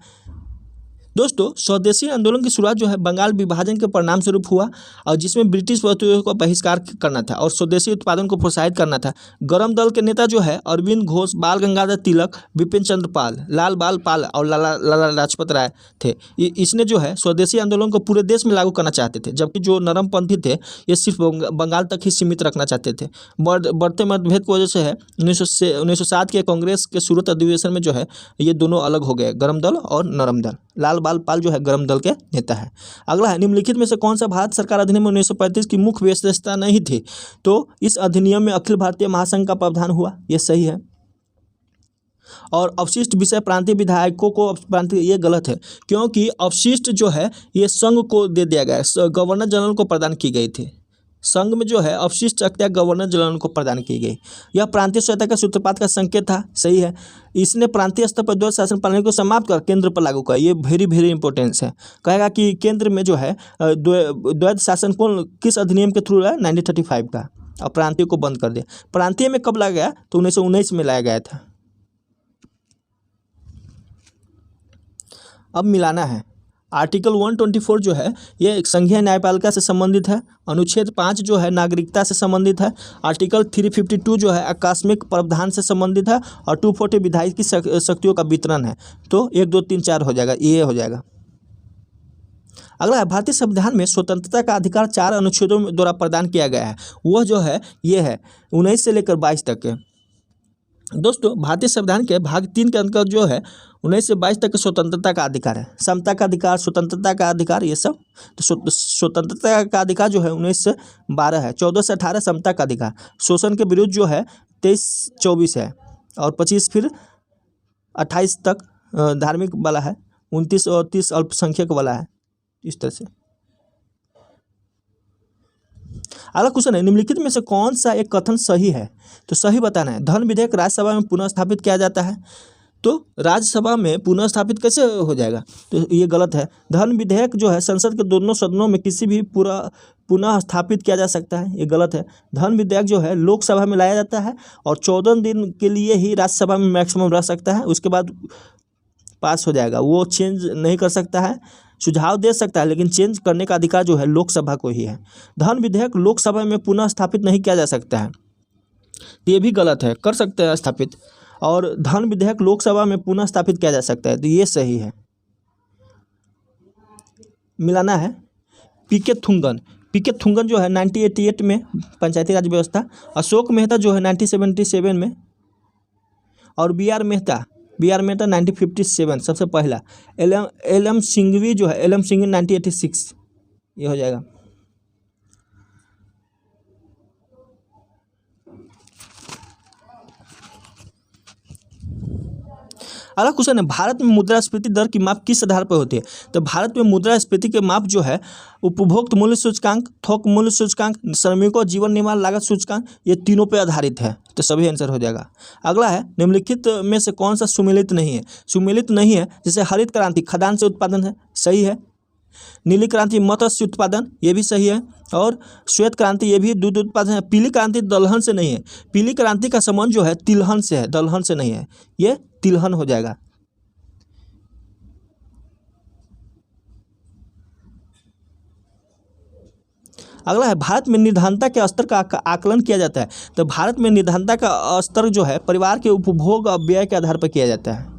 दोस्तों स्वदेशी आंदोलन की शुरुआत जो है बंगाल विभाजन के परिणाम स्वरूप हुआ और जिसमें ब्रिटिश वस्तुओं का बहिष्कार करना था और स्वदेशी उत्पादन को प्रोत्साहित करना था। गरम दल के नेता जो है अरविंद घोष, बाल गंगाधर तिलक, बिपिन चंद्र पाल, लाल बाल पाल और लाला लाजपत राय थे। इसने जो है स्वदेशी आंदोलन को पूरे देश में लागू करना चाहते थे, जबकि जो नरमपंथी थे ये सिर्फ बंगाल तक ही सीमित रखना चाहते थे। बढ़ते मतभेद की वजह से है 1907 के कांग्रेस के सूरत अधिवेशन में जो है ये दोनों अलग हो गए, गरम दल और नरम दल। लाल बाल पाल जो है गरम दल के नेता है। अगला है निम्नलिखित में से कौन सा भारत सरकार अधिनियम 1935 की मुख्य विशेषता नहीं थी? तो इस अधिनियम में अखिल भारतीय महासंघ का प्रावधान हुआ, यह सही है। और अवशिष्ट विषय प्रांतीय विधायकों को प्रांतीय, ये गलत है क्योंकि अवशिष्ट जो है ये संघ को दे दिया गया, गवर्नर जनरल को प्रदान की गई थी। संघ में जो है अवशिष्ट शक्तियाँ गवर्नर जनरल को प्रदान की गई। यह प्रांतीय स्वयंता का सूत्रपात का संकेत था, सही है। इसने प्रांतीय स्तर पर द्वैध शासन प्रणाली को समाप्त कर केंद्र पर लागू किया। ये वेरी वेरी इंपॉर्टेंस है। कहेगा कि केंद्र में जो है द्वैध शासन कौन किस अधिनियम के थ्रू है, 1935 का, और प्रांतीय को बंद कर दिया। प्रांतीय में कब लाया गया, तो 1919 में लाया गया था। अब मिलाना है। आर्टिकल 124 जो है ये संघीय न्यायपालिका से संबंधित है। अनुच्छेद 5 जो है नागरिकता से संबंधित है। आर्टिकल 352 जो है आकस्मिक प्रावधान से संबंधित है। और 240 विधायी की शक्तियों का वितरण है। तो 1 2 3 4 हो जाएगा, ये हो जाएगा। अगला है, भारतीय संविधान में स्वतंत्रता का अधिकार 4 अनुच्छेदों द्वारा प्रदान किया गया है। वह जो है ये है 19 से लेकर 22 तक के। दोस्तों भारतीय संविधान के भाग 3 के अंतर्गत जो है 19 से 22 तक स्वतंत्रता का अधिकार है। समता का अधिकार, स्वतंत्रता का अधिकार, ये सब। तो स्वतंत्रता का अधिकार जो है 19 से 12 है। 14 से 18 समता का अधिकार। शोषण के विरुद्ध जो है 23-24 है। और 25 फिर 28 तक धार्मिक वाला है। 29 और 30 अल्पसंख्यक वाला है। इस तरह से। अगला क्वेश्चन है, निम्नलिखित में से कौन सा एक कथन सही है? तो सही बताना है। धन विधेयक राज्यसभा में पुनः स्थापित किया जाता है। तो राज्यसभा में पुनः स्थापित कैसे हो जाएगा? तो ये गलत है। धन विधेयक जो है संसद के दोनों सदनों में किसी भी पुनः स्थापित किया जा सकता है, ये गलत है। धन विधेयक जो है लोकसभा में लाया जाता है और 14 दिन के लिए ही राज्यसभा में मैक्सिमम रह सकता है, उसके बाद पास हो जाएगा। वो चेंज नहीं कर सकता है, सुझाव दे सकता है, लेकिन चेंज करने का अधिकार जो है लोकसभा को ही है। धन विधेयक लोकसभा में पुनः स्थापित नहीं किया जा सकता है, ये भी गलत है। कर सकते हैं स्थापित, और धन विधेयक लोकसभा में पुनः स्थापित किया जा सकता है, तो ये सही है। मिलाना है। पीके थुंगन जो है 1988 में पंचायती राज व्यवस्था। अशोक मेहता जो है 1977 में। और बी आर मेहता 1957 सबसे पहला। एल एम सिंघवी जो है 1986, ये हो जाएगा। अगला क्वेश्चन है, भारत में मुद्रास्फीति दर की माप किस आधार पर होती है? तो भारत में मुद्रास्फीति के माप जो है उपभोक्ता मूल्य सूचकांक, थोक मूल्य सूचकांक, श्रमिकों जीवन निर्वाह लागत सूचकांक, ये तीनों पे आधारित है। तो सभी आंसर हो जाएगा। अगला है, निम्नलिखित में से कौन सा सुमेलित नहीं है? सुमेलित नहीं है, जैसे हरित क्रांति खदान से उत्पादन है, सही है। नीली क्रांति मत्स्य उत्पादन, ये भी सही है। और श्वेत क्रांति ये भी दूध उत्पादन है। पीली क्रांति दलहन से नहीं है। पीली क्रांति का संबंध जो है तिलहन से है, दलहन से नहीं है, ये तिलहन हो जाएगा। अगला है, भारत में निर्धनता के स्तर का आकलन किया जाता है। तो भारत में निर्धनता का स्तर जो है परिवार के उपभोग और व्यय के आधार पर किया जाता है।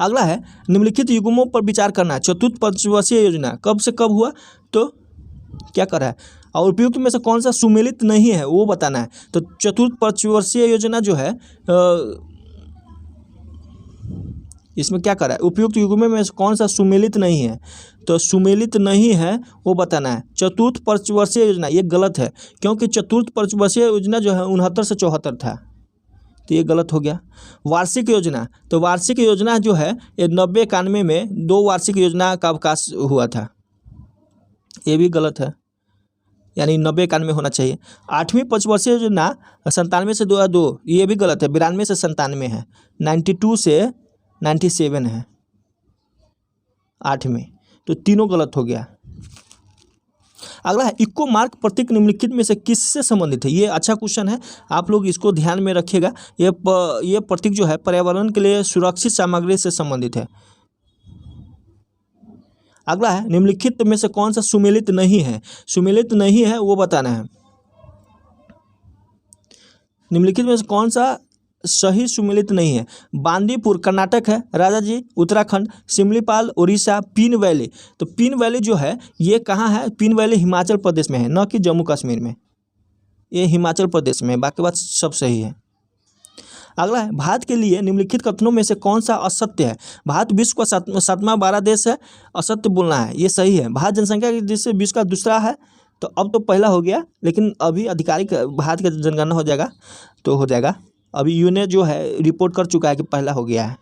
अगला है, निम्नलिखित युग्मों पर विचार करना है। चतुर्थ पंचवर्षीय योजना कब से कब हुआ? तो क्या कर रहा है? और उपयुक्त में से कौन सा सुमेलित नहीं है वो बताना है। तो चतुर्थ पंचवर्षीय योजना जो है इसमें क्या कर रहा है? उपयुक्त युग्मों में से कौन सा सुमेलित नहीं है? तो सुमेलित नहीं है वो बताना है। चतुर्थ पंचवर्षीय योजना ये गलत है, क्योंकि चतुर्थ पंचवर्षीय योजना जो है 69 से 74 था, तो ये गलत हो गया। वार्षिक योजना, तो वार्षिक योजना जो है ये 90-91 में 2 वार्षिक योजना का अवकाश हुआ था, ये भी गलत है, यानी 90-91 होना चाहिए। 8वीं पंचवर्षीय योजना 97 से 2002, ये भी गलत है। 92 से 97 है। 92 से 97 है 8 में, तो तीनों गलत हो गया। अगला है, इको मार्क प्रतीक निम्नलिखित में से किससे संबंधित है? ये अच्छा क्वेश्चन है, आप लोग इसको ध्यान में रखिएगा। ये प्रतीक जो है पर्यावरण के लिए सुरक्षित सामग्री से संबंधित है। अगला है, निम्नलिखित में से कौन सा सुमेलित नहीं है? सुमेलित नहीं है वो बताना है। निम्नलिखित में से कौन सा सही सुमेलित नहीं है? बांदीपुर कर्नाटक है, राजाजी उत्तराखंड, सिमलीपाल उड़ीसा, पीन वैली। तो पीन वैली जो है ये कहाँ है? पीन वैली हिमाचल प्रदेश में है, न कि जम्मू कश्मीर में। ये हिमाचल प्रदेश में, बाकी बात सब सही है। अगला है, भारत के लिए निम्नलिखित कथनों में से कौन सा असत्य है? भारत विश्व का 7वां बड़ा देश है, असत्य बोलना है, ये सही है। भारत जनसंख्या की दृष्टि से विश्व का दूसरा है, तो अब तो पहला हो गया, लेकिन अभी आधिकारिक भारत का जनगणना हो जाएगा तो हो जाएगा। अभी यूने जो है रिपोर्ट कर चुका है कि पहला हो गया है।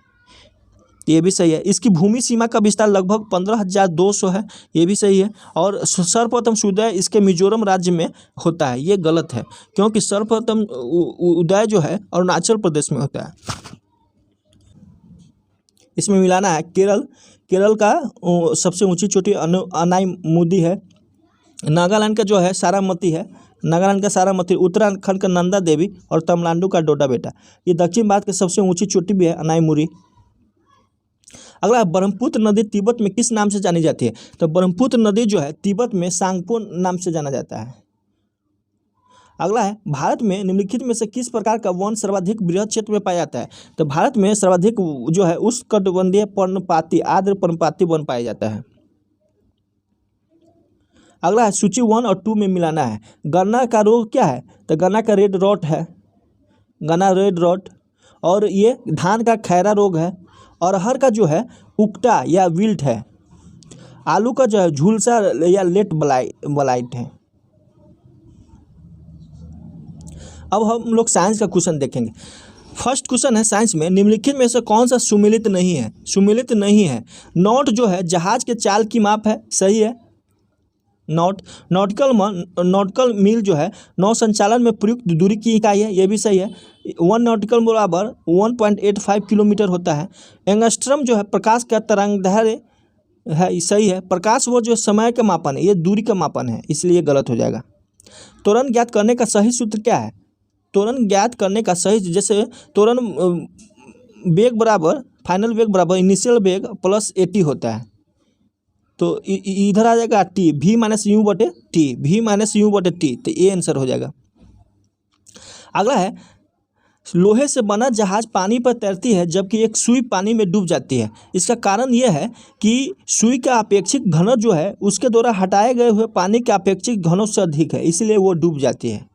ये भी सही है। इसकी भूमि सीमा का विस्तार लगभग 15,200 है, ये भी सही है। और सर्वप्रथम सूर्योदय इसके मिजोरम राज्य में होता है, ये गलत है, क्योंकि सर्वप्रथम उदय जो है अरुणाचल प्रदेश में होता है। इसमें मिलाना है केरल। केरल का सबसे ऊंची चोटी अनाईमुदी है। नागालैंड का जो है सारामती है, नागालैंड का सारामती, उत्तराखंड का नंदा देवी और तमिलनाडु का डोडा बेटा। ये दक्षिण भारत की सबसे ऊंची चोटी भी है, अनाईमुरी। अगला, ब्रह्मपुत्र नदी तिब्बत में किस नाम से जानी जाती है? तो ब्रह्मपुत्र नदी जो है तिब्बत में सांगपो नाम से जाना जाता है। अगला है, भारत में निम्नलिखित में से किस प्रकार का वन सर्वाधिक बृहद क्षेत्र में पाया जाता है? तो भारत में सर्वाधिक जो है उष्णकटिबंधीय पर्णपाती आर्द्र पर्णपाती वन पाया जाता है। अगला है, सूची 1 और 2 में मिलाना है। गन्ना का रोग क्या है? तो गन्ना का रेड रॉट है, गन्ना रेड रॉट। और ये धान का खैरा रोग है। अरहर का जो है उकटा या विल्ट है। आलू का जो है झुलसा या लेट ब्लाइट है। अब हम लोग साइंस का क्वेश्चन देखेंगे। फर्स्ट क्वेश्चन है साइंस में, निम्नलिखित में से कौन सा सुमेलित नहीं है? सुमेलित नहीं है। नॉट जो है जहाज के चाल की माप है, सही है। नॉटिकल मील जो है नौ संचालन में प्रयुक्त दूरी की इकाई है, ये भी सही है। 1 नॉटिकल बराबर 1.85 किलोमीटर होता है। एंगस्ट्रम जो है प्रकाश का तरंगदैर्घ्य है, सही है। प्रकाश वो जो समय का मापन है, ये दूरी का मापन है, इसलिए गलत हो जाएगा। त्वरण ज्ञात करने का सही सूत्र क्या है? त्वरण ज्ञात करने का सही, जैसे त्वरण वेग बराबर फाइनल वेग बराबर इनिशियल वेग प्लस AT होता है, तो इधर आ जाएगा टी, V माइनस यू बटे टी, V माइनस यू बटे टी, तो ये आंसर हो जाएगा। अगला है, लोहे से बना जहाज पानी पर तैरती है जबकि एक सुई पानी में डूब जाती है। इसका कारण यह है कि सुई का अपेक्षिक घनत्व जो है उसके द्वारा हटाए गए हुए पानी के अपेक्षिक घनत्व से अधिक है, इसलिए वो डूब जाती है।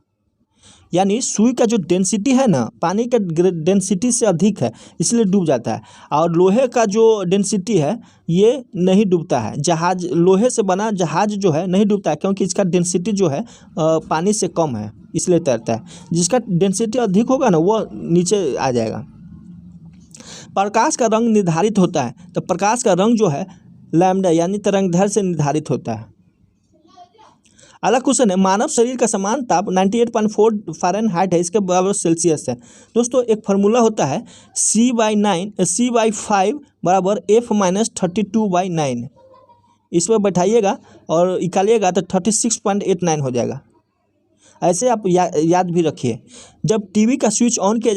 यानी सुई का जो डेंसिटी है ना, पानी का डेंसिटी से अधिक है, इसलिए डूब जाता है। और लोहे का जो डेंसिटी है ये नहीं डूबता है। जहाज, लोहे से बना जहाज जो है नहीं डूबता है, क्योंकि इसका डेंसिटी जो है पानी से कम है, इसलिए तैरता है। जिसका डेंसिटी अधिक होगा ना वो नीचे आ जाएगा। प्रकाश का रंग निर्धारित होता है, तो प्रकाश का रंग जो है लैम्डा यानी तरंगदैर्घ्य से निर्धारित होता है। अगला क्वेश्चन है, मानव शरीर का समान ताप 98.4 फ़ारेनहाइट है, इसके बराबर सेल्सियस है। दोस्तों एक फार्मूला होता है C/5 बराबर F-32/9। इसमें बैठाइएगा और निकालिएगा तो 36.89 हो जाएगा। ऐसे आप याद भी रखिए। जब टीवी का स्विच ऑन किया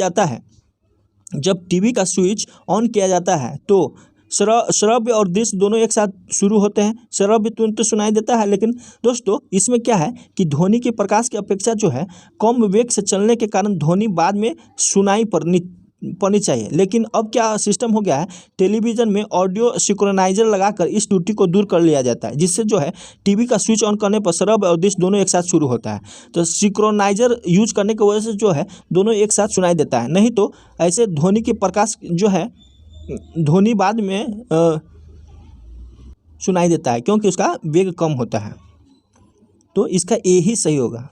जाता है तो श्रव्य और दृश्य दोनों एक साथ शुरू होते हैं। श्रव्य तुरंत सुनाई देता है, लेकिन दोस्तों इसमें क्या है कि ध्वनि की प्रकाश की अपेक्षा जो है कम वेग से चलने के कारण ध्वनि बाद में सुनाई पड़नी चाहिए। लेकिन अब क्या सिस्टम हो गया है, टेलीविज़न में ऑडियो सिंक्रोनाइजर लगाकर इस त्रुटि को दूर कर लिया जाता है, जिससे जो है टीवी का स्विच ऑन करने पर श्रव्य और दृश्य दोनों एक साथ शुरू होता है। तो सिंक्रोनाइजर यूज करने की वजह से जो है दोनों एक साथ सुनाई देता है। नहीं तो ऐसे ध्वनि की प्रकाश जो है ध्वनि बाद में सुनाई देता है, क्योंकि उसका वेग कम होता है। तो इसका ए ही सही होगा।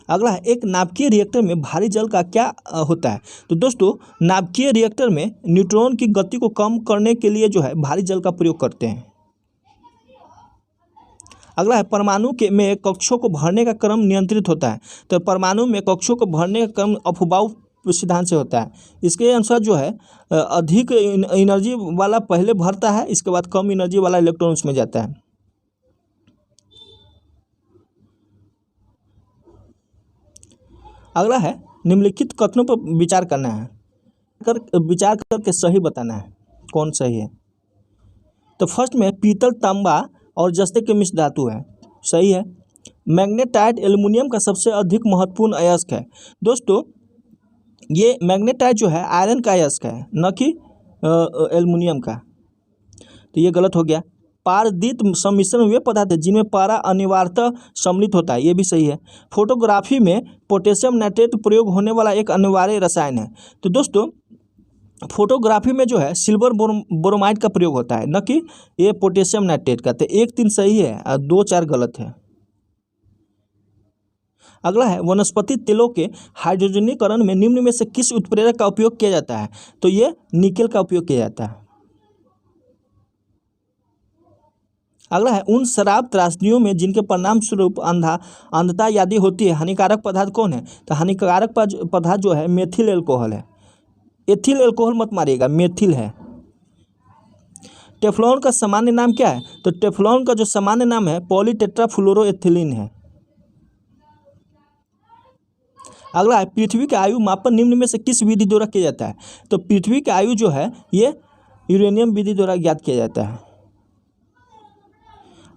अगला है, एक नाभिकीय रिएक्टर में भारी जल का क्या होता है? तो दोस्तों नाभिकीय रिएक्टर में न्यूट्रॉन की गति को कम करने के लिए जो है भारी जल का प्रयोग करते हैं। अगला है, परमाणु में कक्षों को भरने का क्रम नियंत्रित होता है। तो परमाणु में कक्षों को भरने का क्रम अफबाउ सिद्धांत से होता है। इसके अनुसार जो है अधिक एनर्जी वाला पहले भरता है, इसके बाद कम एनर्जी वाला इलेक्ट्रॉन उसमें जाता है। अगला है, निम्नलिखित कथनों पर विचार करना है, विचार करके सही बताना है कौन सही है। तो फर्स्ट में पीतल, तांबा और जस्ते के मिश्र धातु है, सही है। मैग्नेटाइट एल्युमिनियम का सबसे अधिक महत्वपूर्ण अयस्क है। दोस्तों ये मैग्नेटाइट जो है आयरन का अयस्क है, न कि एल्युमिनियम का, तो ये गलत हो गया। पारदीत सम्मिश्रण वे पदार्थ है जिनमें पारा अनिवार्यतः सम्मिलित होता है, ये भी सही है। फोटोग्राफी में पोटेशियम नाइट्रेट प्रयोग होने वाला एक अनिवार्य रसायन है। तो दोस्तों फोटोग्राफी में जो है सिल्वर ब्रोमाइड का प्रयोग होता है, न कि ये पोटेशियम नाइट्रेट का। तो 1-3 सही है और 2-4 गलत है। अगला है वनस्पति तेलों के हाइड्रोजनीकरण में निम्न में से किस उत्प्रेरक का उपयोग किया जाता है? तो ये निकेल का उपयोग किया जाता है। अगला है उन शराब त्रासदियों में जिनके परिणाम स्वरूप अंधता आदि होती है, हानिकारक पदार्थ कौन है? तो हानिकारक पदार्थ जो है मेथिल एल्कोहल है। एथिल एल्कोहल मत मारिएगा, मेथिल है। टेफ्लॉन का सामान्य नाम क्या है? तो टेफ्लॉन का जो सामान्य नाम है पॉलीटेट्राफ्लोरोएथिलीन है। अगला है पृथ्वी के आयु मापन निम्न में से किस विधि द्वारा किया जाता है? तो पृथ्वी की आयु जो है ये यूरेनियम विधि द्वारा ज्ञात किया जाता है।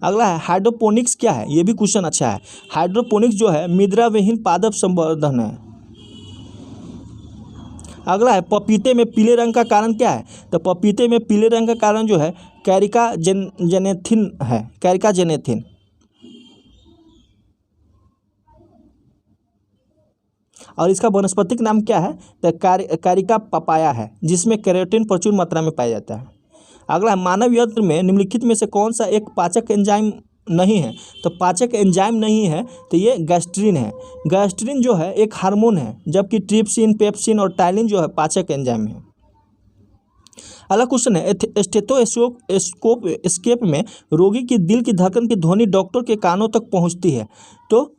अगला है हाइड्रोपोनिक्स क्या है? ये भी क्वेश्चन अच्छा है। हाइड्रोपोनिक्स जो है मृदा विहीन पादप संवर्धन है। अगला है पपीते में पीले रंग का कारण क्या है? तो पपीते में पीले रंग का कारण जो है कैरिका जेनेथिन है, कैरिका जेनेथिन। और इसका वनस्पतिक नाम क्या है? तो कैरिका पपाया है, जिसमें कैरोटीन प्रचुर मात्रा में पाया जाता है। अगला मानव यंत्र में निम्नलिखित में से कौन सा एक पाचक एंजाइम नहीं है? तो पाचक एंजाइम नहीं है तो ये गैस्ट्रिन है। गैस्ट्रिन जो है एक हार्मोन है, जबकि ट्रिप्सिन, पेप्सिन और टाइलिन जो है पाचक एंजाइम है। अगला क्वेश्चन है स्टेथोस्कोप स्केप में रोगी की दिल की धड़कन की ध्वनि डॉक्टर के कानों तक पहुंचती है, तो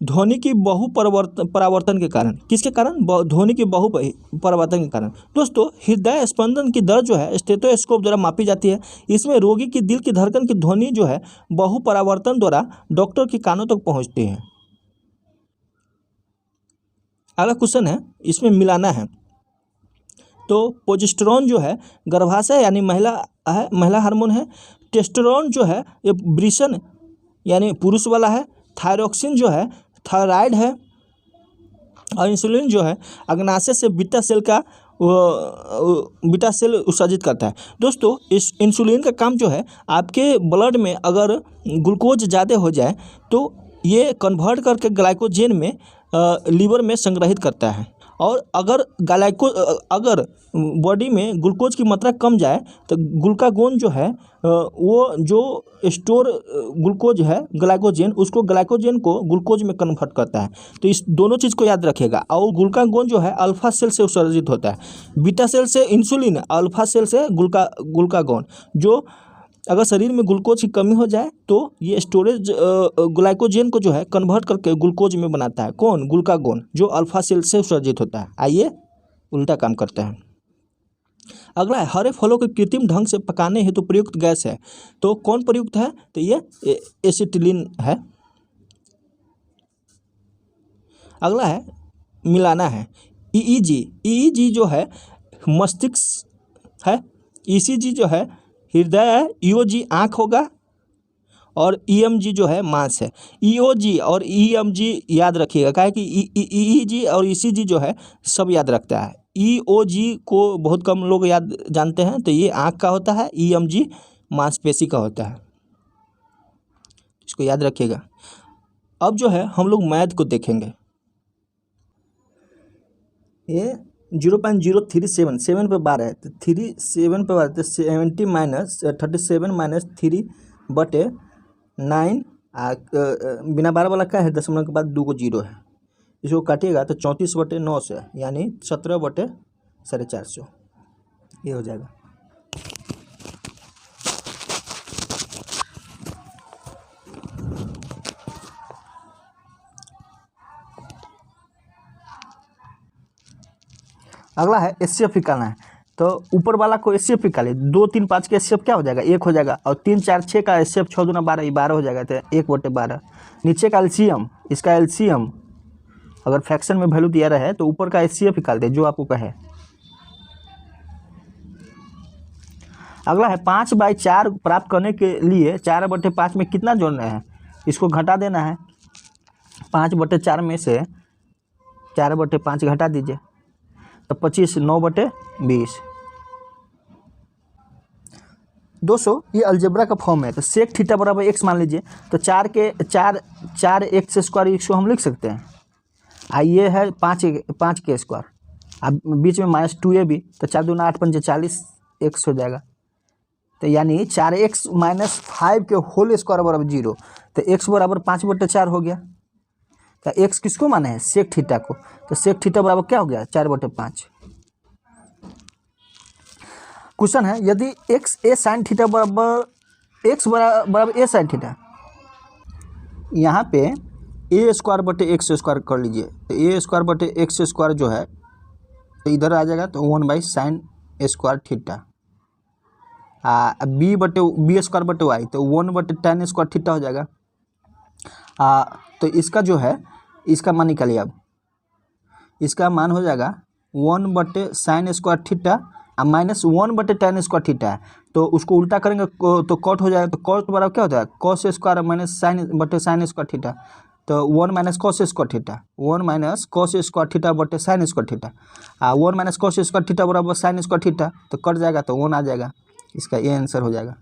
ध्वनि की परावर्तन के कारण। किसके कारण? ध्वनि की परावर्तन के कारण। दोस्तों हृदय स्पंदन की दर जो है स्टेथोस्कोप द्वारा मापी जाती है। इसमें रोगी की दिल की धड़कन की ध्वनि जो है परावर्तन द्वारा डॉक्टर के कानों तक पहुंचती है। अगला क्वेश्चन है इसमें मिलाना है। तो प्रोजेस्टेरोन जो है गर्भाशय यानी महिला हार्मोन है। टेस्टोस्टेरोन जो है ये वृषण यानी पुरुष वाला है। थायरॉक्सिन जो है थायराइड है। और इंसुलिन जो है अग्नाशय से बीटा सेल उत्सर्जित करता है। दोस्तों इस इंसुलिन का काम जो है आपके ब्लड में अगर ग्लूकोज ज़्यादा हो जाए तो ये कन्वर्ट करके ग्लाइकोजन में लीवर में संग्रहित करता है। और अगर बॉडी में ग्लूकोज की मात्रा कम जाए तो ग्लूकागोन जो है वो जो स्टोर ग्लूकोज है ग्लाइकोजन, उसको ग्लाइकोजन को ग्लूकोज में कन्वर्ट करता है। तो इस दोनों चीज़ को याद रखिएगा। और ग्लूकागोन जो है अल्फा सेल से उत्सर्जित होता है। बीटा सेल से इंसुलिन, अल्फा सेल से ग्लूकागोन। जो अगर शरीर में ग्लूकोज की कमी हो जाए तो ये स्टोरेज ग्लाइकोजन को जो है कन्वर्ट करके ग्लूकोज में बनाता है। कौन? ग्लूकागोन, जो अल्फा सेल से उत्सर्जित होता है। आइए उल्टा काम करते हैं। अगला है हरे फलों को कृत्रिम ढंग से पकाने हेतु प्रयुक्त गैस है, तो कौन प्रयुक्त है? तो ये एसिटिलीन है। अगला है मिलाना है। ईईजी जो है मस्तिष्क है। ईसीजी जो है हृदय है। ईओजी आँख होगा। और ईएमजी जो है मांस है। ईओजी और ईएमजी याद रखिएगा, क्या है कि ईईजी और ईसीजी जो है सब याद रखता है। ईओजी को बहुत कम लोग याद जानते हैं, तो ये आँख का होता है। ईएमजी मांसपेशी का होता है, इसको याद रखिएगा। अब जो है हम लोग मैथ को देखेंगे। ये 0.037 7 पे 12 है, तो 3 7 पे 12 तो 70 माइनस 37 माइनस 3/9 बिना 12 वाला क्या है? दशमलव के बाद 2 को 0 है। इसको काटिएगा तो 34/9 से यानी 17/450 ये हो जाएगा। अगला है एचसीएफ निकालना है, तो ऊपर वाला को एचसीएफ निकालिए। 2 3 5 का एचसीएफ क्या हो जाएगा? 1 हो जाएगा। और 3 4 6 का एचसीएफ 6 दूना 12, ये 12 हो जाएगा, तो 1/12। नीचे का एलसीएम, इसका एलसीएम अगर फ्रैक्शन में वैल्यू दिया रहे तो ऊपर का एचसीएफ निकाल दे जो आपको कहे। अगला है 5/4 प्राप्त करने के लिए 4/5 में कितना जोड़ना है? इसको घटा देना है। 5/4 में से 4/5 घटा दीजिए तो 25, 9/20। दोस्तों ये अलजेब्रा का फॉर्म है, तो सेक थीटा बराबर x मान लीजिए, तो 4 एक्स स्क्वायर इसको हम लिख सकते हैं। ये है 5 के स्क्वायर, अब बीच में -2a भी, तो 4 दूना 8 पंजे 40 x हो जाएगा। तो यानी 4x - 5 के होल स्क्वायर बराबर 0। तो x बराबर 5/4 हो गया। तो x किसको माने हैं, सेक थीटा को, तो सेक थीटा बराबर क्या हो गया 4/5। क्वेश्चन है यदि x a साइन थीटा बराबर x बराबर a साइन थीटा, यहाँ पे a स्क्वायर बटे एक्स स्क्वायर कर लीजिए, तो a स्क्वायर बटे एक्स स्क्वायर जो है तो इधर आ जाएगा, तो 1/sin स्क्वायर थीटा, b बटे बी स्क्वायर बटे वाई, तो 1/tan स्क्वायर थीटा हो जाएगा। तो इसका जो है इसका मान निकालिए, अब इसका मान हो जाएगा 1/sin square theta minus 1/tan square theta है, तो उसको उल्टा करेंगे तो कॉट हो जाएगा, तो कॉट बराबर क्या होता है cos square minus sine square theta, तो 1 minus cos square theta, 1 minus cos square theta बटे sine square theta, 1 minus cos square theta बराबर साइन स्क्वायर थीटा, तो कट जाएगा तो 1 आ जाएगा, इसका ये आंसर हो जाएगा।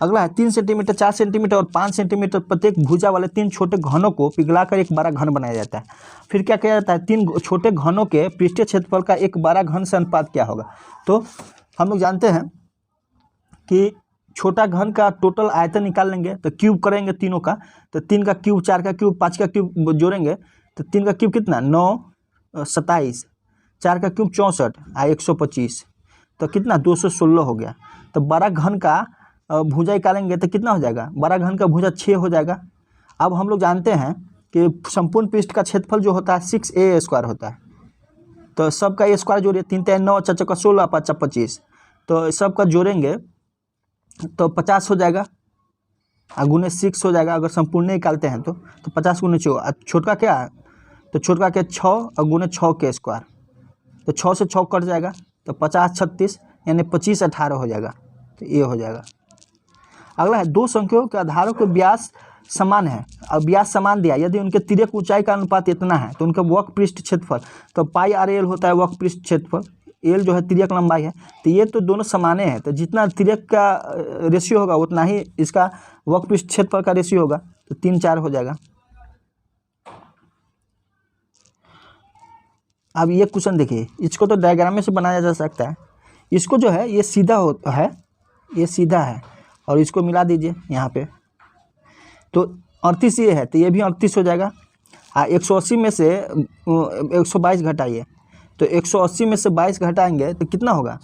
अगला है 3 सेंटीमीटर, 4 सेंटीमीटर और 5 सेंटीमीटर प्रत्येक भुजा वाले 3 छोटे घनों को पिघलाकर एक बड़ा घन बनाया जाता है। फिर क्या किया जाता है, 3 छोटे घनों के पृष्ठीय क्षेत्रफल का एक बड़ा घन से अनुपात क्या होगा। तो हम लोग जानते हैं कि छोटा घन का टोटल आयतन निकाल लेंगे, तो क्यूब करेंगे तीनों का, तो 3 का क्यूब, 4 का क्यूब, 5 का क्यूब जोड़ेंगे, तो 3 का क्यूब कितना 9 27, 4 का क्यूब 64 125, तो कितना 216 हो गया। तो बड़ा घन का भुजा निकालेंगे तो कितना हो जाएगा, बड़ा घन का भुजा 6 हो जाएगा। अब हम लोग जानते हैं कि संपूर्ण पृष्ठ का क्षेत्रफल जो होता है 6a स्क्वायर होता है, तो सबका a स्क्वायर जोड़िए, 3 3 9 4 4 16 5 25, तो सबका जोड़ेंगे तो 50 हो जाएगा, गुने 6 हो जाएगा, अगर संपूर्ण निकालते हैं तो 50 गुने 4, छोटका क्या है, तो छोटका क्या 6 और गुने 6 के स्क्वायर, तो 6 से 6 कट जाएगा, तो 50 36 यानी 25 18 हो जाएगा, तो ये हो जाएगा। अगला है 2 संख्याओं के आधारों के व्यास समान है, अब व्यास समान दिया, यदि उनके तिर्यक ऊंचाई का अनुपात इतना है तो उनका वक्र पृष्ठ क्षेत्रफल, तो पाई आर एल होता है वक्र पृष्ठ क्षेत्रफल, एल जो है तिर्यक लंबाई है, तो ये तो दोनों समाने हैं, तो जितना तिर्यक का रेशियो होगा उतना ही इसका वक्र पृष्ठ क्षेत्रफल का रेशियो होगा, तो 3 4 हो जाएगा। अब ये क्वेश्चन देखिए, इसको तो डायग्राम में से बनाया जा सकता है, इसको जो है ये सीधा होता है, ये सीधा है, और इसको मिला दीजिए यहाँ पे, तो 38 ये है, तो ये भी 38 हो जाएगा। 180 में से 122 घटाइए, तो 180 में से 22 घटाएंगे तो कितना होगा,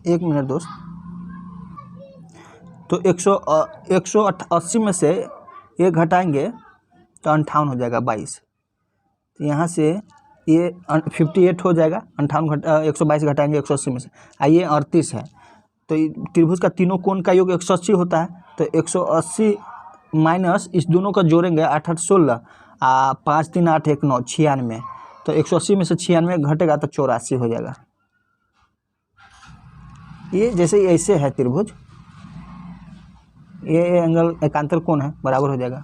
एक मिनट दोस्त, तो 180 में से ये घटाएंगे तो 58 हो जाएगा 22, तो यहाँ से ये 58 हो जाएगा, 122 घटाएंगे 180 में से, ये 38 है, तो त्रिभुज का तीनों कोण का योग 180 होता है, तो 180 माइनस इस दोनों का जोड़ेंगे 8 8 16 5 3 8 1 9 96, तो 180 में से 96 घटेगा तो 84 हो जाएगा। ये जैसे ऐसे है त्रिभुज, ये एंगल एकांतर कोण है, बराबर हो जाएगा।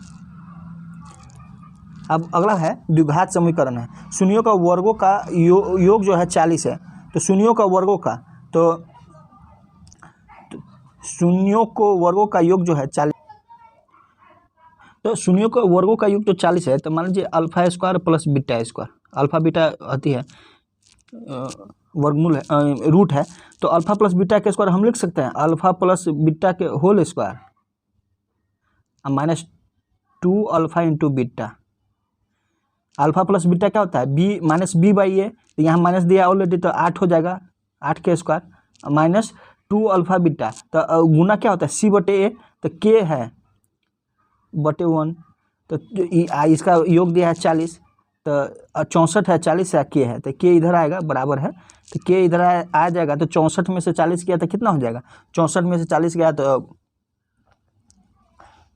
अब अगला है द्विघात समीकरण है, शून्यों का वर्गों का योग जो है 40 है, तो शून्यों का वर्गों का, तो शून्यों को वर्गों का योग जो है 40, तो शून्यों का वर्गों का योग तो 40 है, तो मान लीजिए alpha square plus beta square, alpha beta आती है वर्गमूल है, रूट है, तो अल्फा प्लस बीटा के स्क्वायर हम लिख सकते हैं अल्फा प्लस बीटा के whole square -2 alpha into beta. Alpha plus beta क्या होता है b minus b by a, तो यहाँ माइनस दिया ऑलरेडी, तो 8 हो जाएगा, 8 के स्क्वायर -2 अल्फा बीटा, तो गुना क्या होता है सी बटे ए, तो के है बटे 1, तो इसका योग दिया है 40, तो 64 है, 40 है, के है, तो के इधर आएगा बराबर है, तो के इधर आ जाएगा, तो 64 में से 40 गया तो कितना हो जाएगा, 64 में से 40 गया तो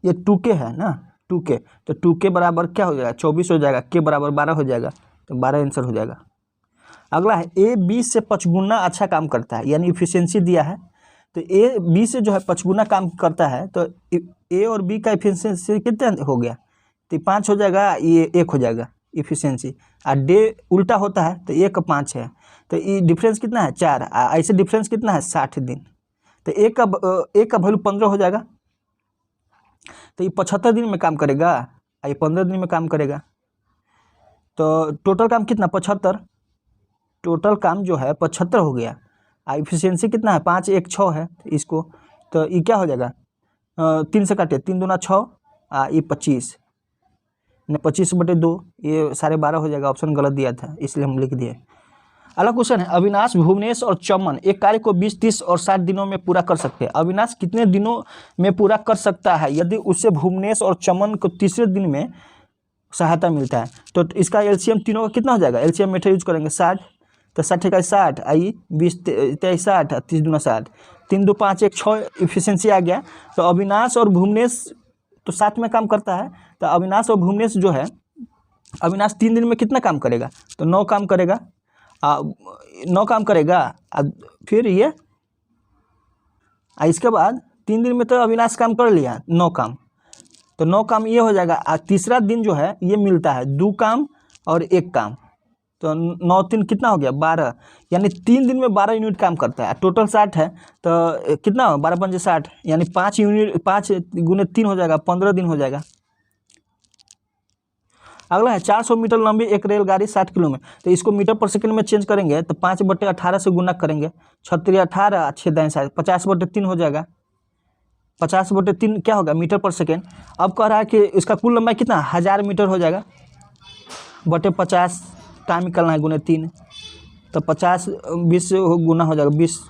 ये 2k है ना, 2k, तो 2k बराबर क्या हो जाएगा 24 हो जाएगा, के बराबर 12 हो जाएगा, तो 12 आंसर हो जाएगा। अगला है ए 20 से 5 गुना अच्छा काम करता है, यानी इफिशियंसी दिया है, तो ए 20 से जो है 5 गुना काम करता है, तो ए और बी का इफिशियंसी कितना हो गया, तो 5 हो जाएगा, ये 1 हो जाएगा इफिशियंसी, और डे उल्टा होता है तो 1 का 5 है, तो ये डिफरेंस कितना है 4, ऐसे डिफरेंस कितना है 60 दिन, तो एक का वैल्यू 15 हो जाएगा, तो ये 75 दिन में काम करेगा, ये 15 दिन में काम करेगा, तो टोटल काम कितना 75, टोटल काम जो है 75 हो गया, इफिशियंसी कितना है 5 1 6 है इसको, तो ये क्या हो जाएगा 3 से काटे 3 दूना 6 ये 25 ने 25/2 ये 12.5 हो जाएगा। ऑप्शन गलत दिया था इसलिए हम लिख दिए। अगला क्वेश्चन है अविनाश, भुवनेश और चमन एक कार्य को 20 30 और 60 दिनों में पूरा कर सकते हैं। अविनाश कितने दिनों में पूरा कर सकता है यदि उससे भुवनेश और चमन को तीसरे दिन में सहायता मिलता है? तो इसका एलसीएम तीनों का कितना हो जाएगा? एलसीएम मेथड यूज करेंगे 60, तो 60 का 60 आई 20 23 60 30 दूना 60 3 2 5 1 6 इफिशियंसी आ गया। तो अविनाश और भुवनेश तो साथ में काम करता है, तो अविनाश और भुवनेश जो है अविनाश 3 दिन में कितना काम करेगा? तो 9 काम करेगा 9 काम करेगा। फिर ये इसके बाद 3 दिन में तो अविनाश काम कर लिया 9 काम, तो 9 काम ये हो जाएगा। तीसरा दिन जो है ये मिलता है 2 काम और 1 काम, तो 9 3 कितना हो गया 12, यानी 3 दिन में 12 यूनिट काम करता है। टोटल 60 है तो कितना 12 पंजे 60, यानी 5 यूनिट 5 गुने 3 हो जाएगा 15 दिन हो जाएगा। अगला है 400 मीटर लंबी एक रेलगाड़ी 60 किलो में, तो इसको मीटर पर सेकंड में चेंज करेंगे तो 5/18 से गुना करेंगे 36 18 6 दाएं 50/3 हो जाएगा। 50/3 क्या होगा मीटर पर सेकेंड। अब कह रहा है कि इसका कुल लंबाई कितना 1000 मीटर हो जाएगा बटे 50, टाइम निकलना है गुने 3, तो 50 20 गुना हो जाएगा 20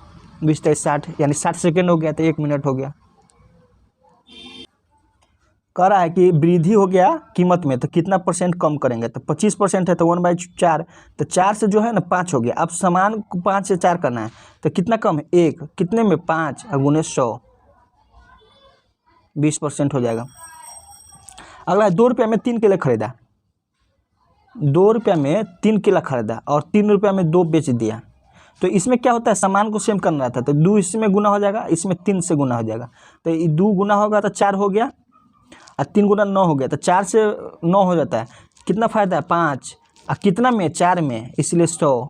20 23 60, यानी 60 सेकेंड हो गया, तो 1 मिनट हो गया। कह रहा है कि वृद्धि हो गया कीमत में तो कितना % कम करेंगे? तो 25% है तो 1/4, तो 4 से जो है ना 5 हो गया। अब समान को 5 से 4 करना है तो कितना कम है 1, कितने में 5 और गुने 100 20% हो जाएगा। अगला है 2 रुपये में 3 केले खरीदा, 2 रुपये में 3 केला खरीदा और 3 रुपये में 2 बेच दिया। तो इसमें क्या होता है सामान को सेम करना रहता है, तो 2 इसमें गुना हो जाएगा, इसमें 3 से गुना हो जाएगा, तो ये 2 गुना होगा तो 4 हो गया और 3 गुना 9 हो गया, तो 4 से 9 हो जाता है। कितना फ़ायदा है 5 और कितना में 4 में, इसलिए 100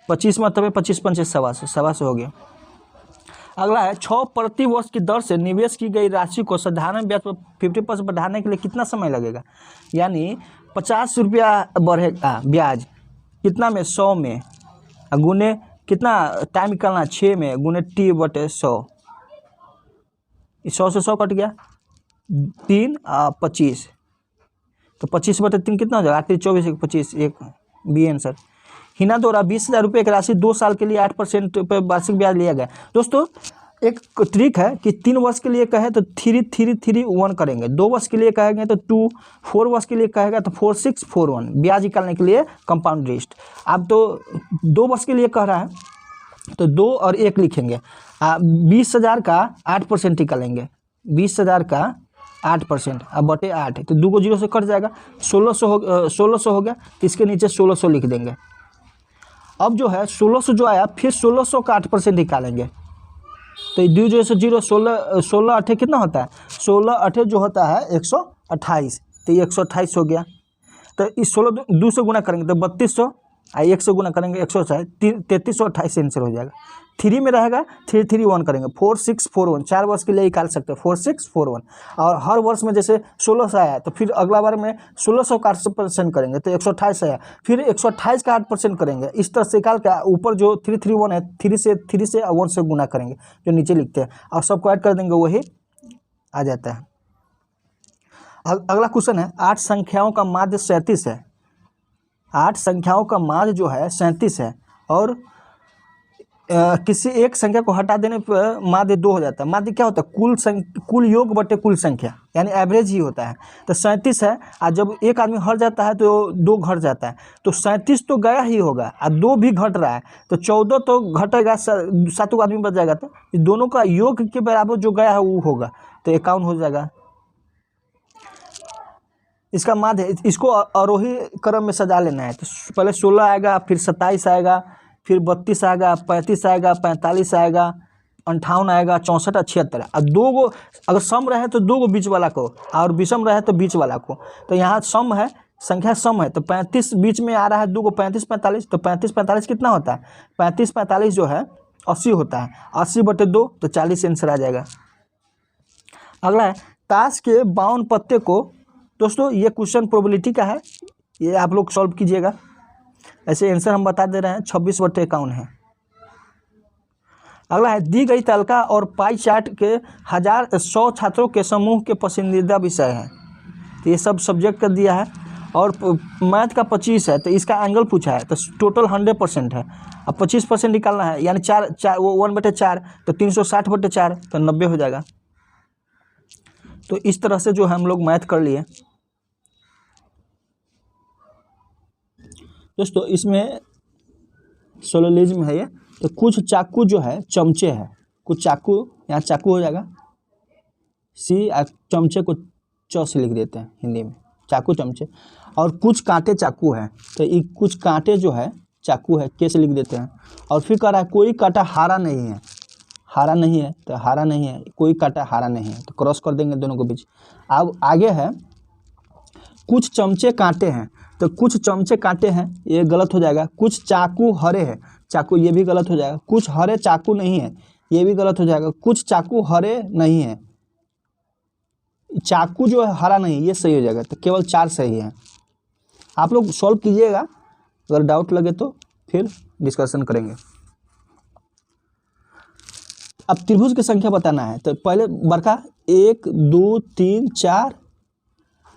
25 मतलब 25 पंचे 125 हो गया। अगला है 6 प्रति वर्ष की दर से निवेश की गई राशि को साधारण ब्याज पर 50% बढ़ाने के लिए कितना समय लगेगा? यानी 50 रुपया बढ़ेगा ब्याज कितना में 100 में, गुने कितना टाइम निकलना 6 में, गुने T/100, 100 से 100 कट गया 3 25, तो 25/3 कितना हो जाएगा? आखिर 24 25 1 बी आंसर। हिना द्वारा 20,000 रुपये की राशि 2 साल के लिए 8% पर वार्षिक ब्याज लिया गया। दोस्तों एक ट्रिक है कि 3 वर्ष के लिए कहे तो 3 3 3 1 करेंगे, 2 वर्ष के लिए कहेंगे तो 2, 4 वर्ष के लिए कहेगा तो 4 6 4 1, ब्याज निकालने के लिए कंपाउंड इंटरेस्ट। अब तो 2 वर्ष के लिए कह रहा है तो 2 और 1 लिखेंगे। 20,000 का 8% निकालेंगे, 20,000 का 8% अब बटे 8, तो 2 को 0 से कट जाएगा, 1600 हो गया, तो इसके नीचे 1600 लिख देंगे। अब जो है 1600 जो आया फिर 1600 का 8% निकालेंगे, तो 2 जो है 0 16 8 कितना होता है 16 8 जो होता है 128, तो ये 128 हो गया। तो इस 16 2 से गुना करेंगे तो 3200, 1 से गुना करेंगे 128, 3328 आंसर हो जाएगा। 3 में रहेगा 3 3 1 करेंगे 4 6 4 1, 4 वर्ष के लिए निकाल सकते हैं 4 6 4 1, और हर वर्ष में जैसे 1600 आया तो फिर अगला बार में 1600 का 8% करेंगे तो 128 आया, फिर 128 का 8% करेंगे। इस तरह से निकाल के ऊपर जो 3 3 1 है 3 से 1 से गुना करेंगे जो नीचे लिखते हैं, और सबको ऐड कर देंगे वही आ जाता है। अगला क्वेश्चन है 8 संख्याओं का माध्य 37 है, 8 संख्याओं का माध्य जो है 37 है और किसी एक संख्या को हटा देने पर माध्य 2 हो जाता है। माध्य क्या होता है कुल योग बटे कुल संख्या, यानी एवरेज ही होता है। तो 37 है और जब एक आदमी हट जाता है तो 2 घट जाता है, तो 37 तो गया ही होगा और 2 भी घट रहा है, तो 14 तो घटेगा, 7 आदमी बच जाएगा, तो दोनों का योग के बराबर जो गया है वो होगा, तो 51 हो जाएगा। इसका माध्य इसको आरोही क्रम में सजा लेना है, तो पहले 16 आएगा, फिर 27 आएगा, फिर 32 आएगा, 35 आएगा, 45 आएगा, 58 आएगा, 64 76, और 2 को अगर सम रहे तो 2 को बीच वाला को और विषम रहे तो बीच वाला को, तो यहाँ सम है, संख्या सम है, तो 35 बीच में आ रहा है 2 को 35 45, तो 35 45 कितना होता है 35 45 जो है 80 होता है, 80/2 तो 40 आंसर आ जाएगा। अगला है ताश के 52 पत्ते को, दोस्तों ये क्वेश्चन प्रोबेबिलिटी का है, ये आप लोग सॉल्व कीजिएगा। ऐसे आंसर हम बता दे रहे हैं 26/51 है। अगला है दी गई तालिका और पाई चार्ट के 100 छात्रों के समूह के पसंदीदा विषय है। तो ये सब सब्जेक्ट का दिया है और मैथ का 25 है, तो इसका एंगल पूछा है, तो टोटल 100% है। अब 25% निकालना है, यानी 4 वो 1/4 तो 360/4 तो 90 हो जाएगा। तो इस तरह से जो है हम लोग मैथ कर लिए दोस्तों। इसमें सोलोलिज्म है ये। तो कुछ चाकू जो है चमचे है, कुछ चाकू, यहाँ चाकू हो जाएगा सी, चमचे को च से लिख देते हैं हिंदी में, चाकू चमचे। और कुछ कांटे चाकू है, तो ये कुछ कांटे जो है चाकू है के से लिख देते हैं। और फिर कह रहा है कोई कांटा हारा नहीं है, हारा नहीं है तो हारा नहीं है, कोई कांटा हारा नहीं है, तो क्रॉस कर देंगे दोनों के बीच। अब आगे है कुछ चमचे कांटे हैं, तो कुछ चमचे कांटे हैं ये गलत हो जाएगा। कुछ चाकू हरे हैं, चाकू ये भी गलत हो जाएगा। कुछ हरे चाकू नहीं है, ये भी गलत हो जाएगा। कुछ चाकू हरे नहीं है, चाकू जो है हरा नहीं, ये सही हो जाएगा। तो केवल 4 सही है। आप लोग सॉल्व कीजिएगा, अगर डाउट लगे तो फिर डिस्कशन करेंगे। अब त्रिभुज की संख्या बताना है, तो पहले बड़का 1 2 3 4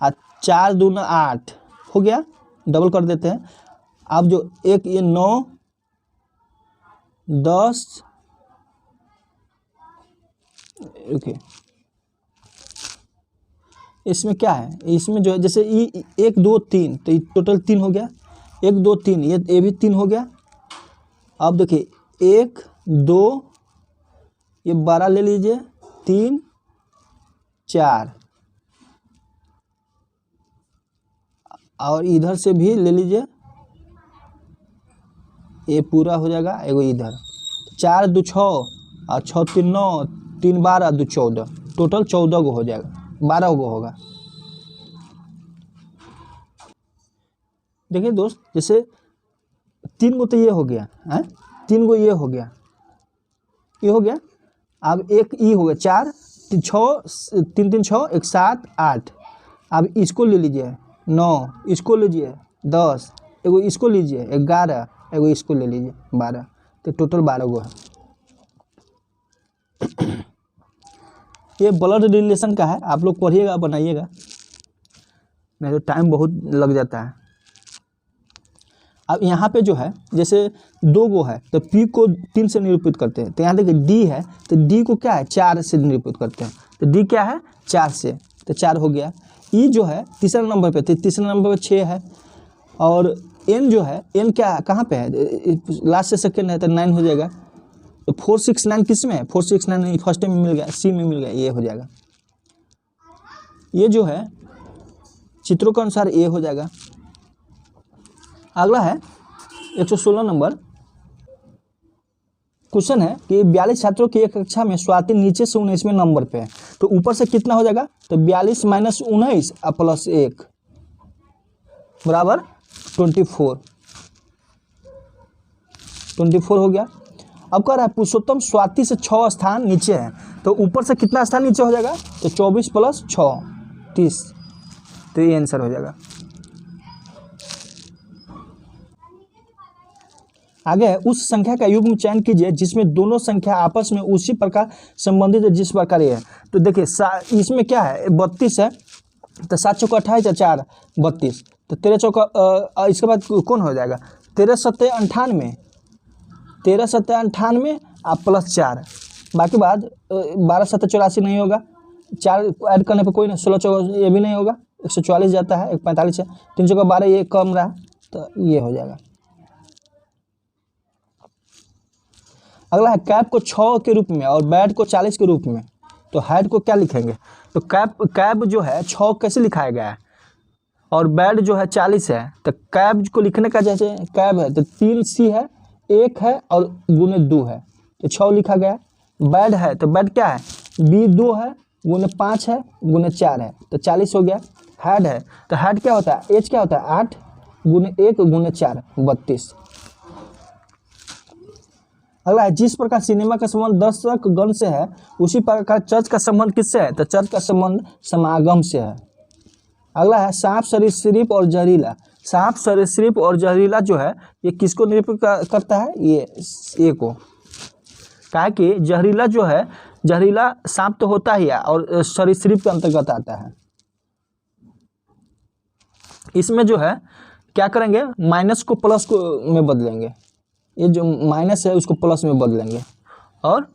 और 4 दूना 8 हो गया, डबल कर देते हैं। अब जो एक ये 9 10 ओके, इसमें क्या है, इसमें जो है जैसे 1 2 3 तो ये टोटल 3 हो गया। 1 2 3 ये भी 3 हो गया। अब देखिए 1 2 ये 12 ले लीजिए, 3 4 और इधर से भी ले लीजिए, ये पूरा हो जाएगा। एगो इधर 4 2 6 और 6 3 9 3 12 2 14, टोटल 14 गो हो जाएगा, 12 गो होगा। देखिए दोस्त, जैसे 3 गो तो ये हो गया है, 3 गो ये हो गया, ये हो गया। अब एक ई हो गया, 4 6 3 3 6 1 7 8। अब इसको ले लीजिए 9, इसको लीजिए 10, एगो इसको लीजिए 11, एगो इसको ले लीजिए 12, तो टोटल 12 गो है। ये ब्लड रिलेशन का है, आप लोग पढ़िएगा बनाइएगा, नहीं तो टाइम बहुत लग जाता है। अब यहाँ पे जो है जैसे 2 गो है तो P को 3 से निरूपित करते हैं। तो यहाँ देखिए D है, तो D को क्या है 4 से निरूपित करते हैं। तो D क्या है 4 से, तो 4 हो गया। E जो है तीसरा नंबर पे, तो तीसरे नंबर पे 6 है। और N जो है, N क्या कहाँ पे है, लास्ट से सेकेंड है, तो 9 हो जाएगा। तो 4 6 9 किस में है, 4 6 9 फर्स्ट में मिल गया, C में मिल गया, ये हो जाएगा। ये जो है चित्रों के अनुसार ये हो जाएगा। अगला है 116 नंबर क्वेश्चन है कि 42 छात्रों की एक कक्षा में स्वाति नीचे से 19वें नंबर पे है, तो ऊपर से कितना हो जाएगा, तो 42 - 19 प्लस 1 बराबर 24 हो गया। अब कह रहा है पुरुषोत्तम स्वाति से 6 स्थान नीचे है, तो ऊपर से कितना स्थान नीचे हो जाएगा, तो 24 + 6 30, तो ये आंसर हो जाएगा। आगे है उस संख्या का युग्म चयन कीजिए जिसमें दोनों संख्या आपस में उसी प्रकार संबंधित है जिस प्रकार ये है। तो देखिए इसमें क्या है 32 है, तो 7 चौका 28 4 32, तो 13 चौका इसके बाद कौन हो जाएगा 13 7 98, 13 7 98 और प्लस 4, बाकी बाद 12 7 84 नहीं होगा, 4 ऐड करने पर कोई नहीं, 16 चौका ये भी नहीं होगा, 144 जाता है, 45 है, 3 चौका 12 ये कम रहा, तो ये हो जाएगा। अगला है कैप को 6 के रूप में और बैट को 40 के रूप में, तो हेड को क्या लिखेंगे, तो कैप जो है 6 कैसे लिखाया गया है और बैट जो है 40 है, तो कैप को लिखने का जैसे कैप है तो 3 C है, 1 है और गुने 2 है, तो 6 लिखा गया। बैट है तो बैट क्या है B 2 है, गुने 5 है, गुने 4 है, तो 40 हो गया। हेड है तो हेड क्या होता है H क्या होता है 8 गुने 1 गुने 4 32। अगला है जिस प्रकार सिनेमा का संबंध दर्शक गण से है उसी प्रकार चर्च का संबंध किससे है, तो चर्च का संबंध समागम से है। अगला है सांप सरीसृप और जहरीला। सांप सरीसृप और जहरीला जो है ये किसको निरूपित करता है, ये को। क्या है कि जहरीला जो है, जहरीला सांप तो होता ही है और सरीसृप के अंतर्गत आता है। इसमें जो है क्या करेंगे, माइनस को प्लस को में बदलेंगे, ये जो माइनस है उसको प्लस में बदलेंगे और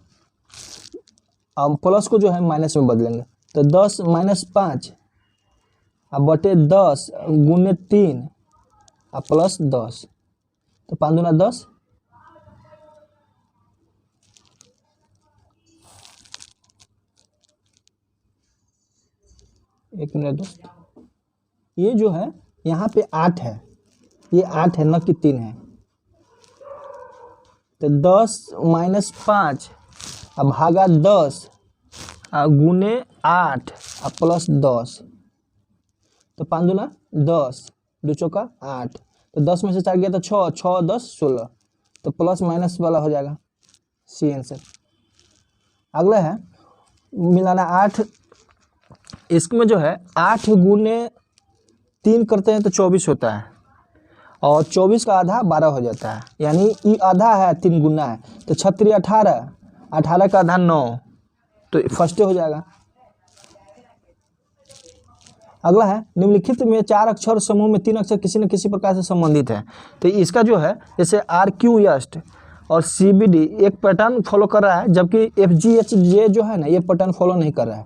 प्लस को जो है माइनस में बदलेंगे। तो 10 माइनस 5 अब बटे 10 गुने 3 और प्लस 10, तो 5 दूना 10, एक मिनट दोस्त, ये जो है यहाँ पे 8 है, ये 8 है न कि 3 है। तो 10 माइनस 5 अब भागा 10 गुने 8 और प्लस 10, तो 5 दूना 10, 2 चौका 8, तो 10 में से 4 गया तो 6, 6 10 16, तो प्लस माइनस वाला हो जाएगा, सी आंसर। अगला है मिलाना 8, इसमें जो है 8 गुने 3 करते हैं तो 24 होता है और 24 का आधा 12 हो जाता है, यानी ये आधा है 3 गुना है, तो 36 18, 18 का आधा 9, तो फर्स्ट हो जाएगा। अगला है निम्नलिखित में 4 अक्षर समूह में 3 अक्षर किसी न किसी प्रकार से संबंधित है। तो इसका जो है जैसे RQS और CBD एक पैटर्न फॉलो कर रहा है, जबकि FGHJ जो है ना ये पैटर्न फॉलो नहीं कर रहा है।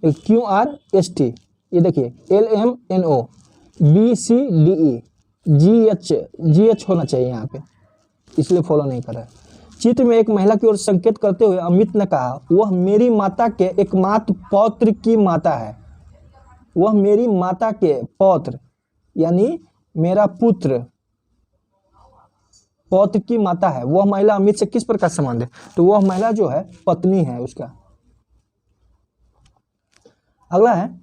QRST ये देखिए LMNO BCDE GH होना चाहिए यहाँ पे, इसलिए फॉलो नहीं कर रहा है। चित्र में एक महिला की ओर संकेत करते हुए अमित ने कहा, वह मेरी माता के एकमात्र पौत्र की माता है। वह मेरी माता के पौत्र यानी मेरा पुत्र पौत्र की माता है। वह महिला अमित से किस प्रकार संबंध है, तो वह महिला जो है पत्नी है उसका। अगला है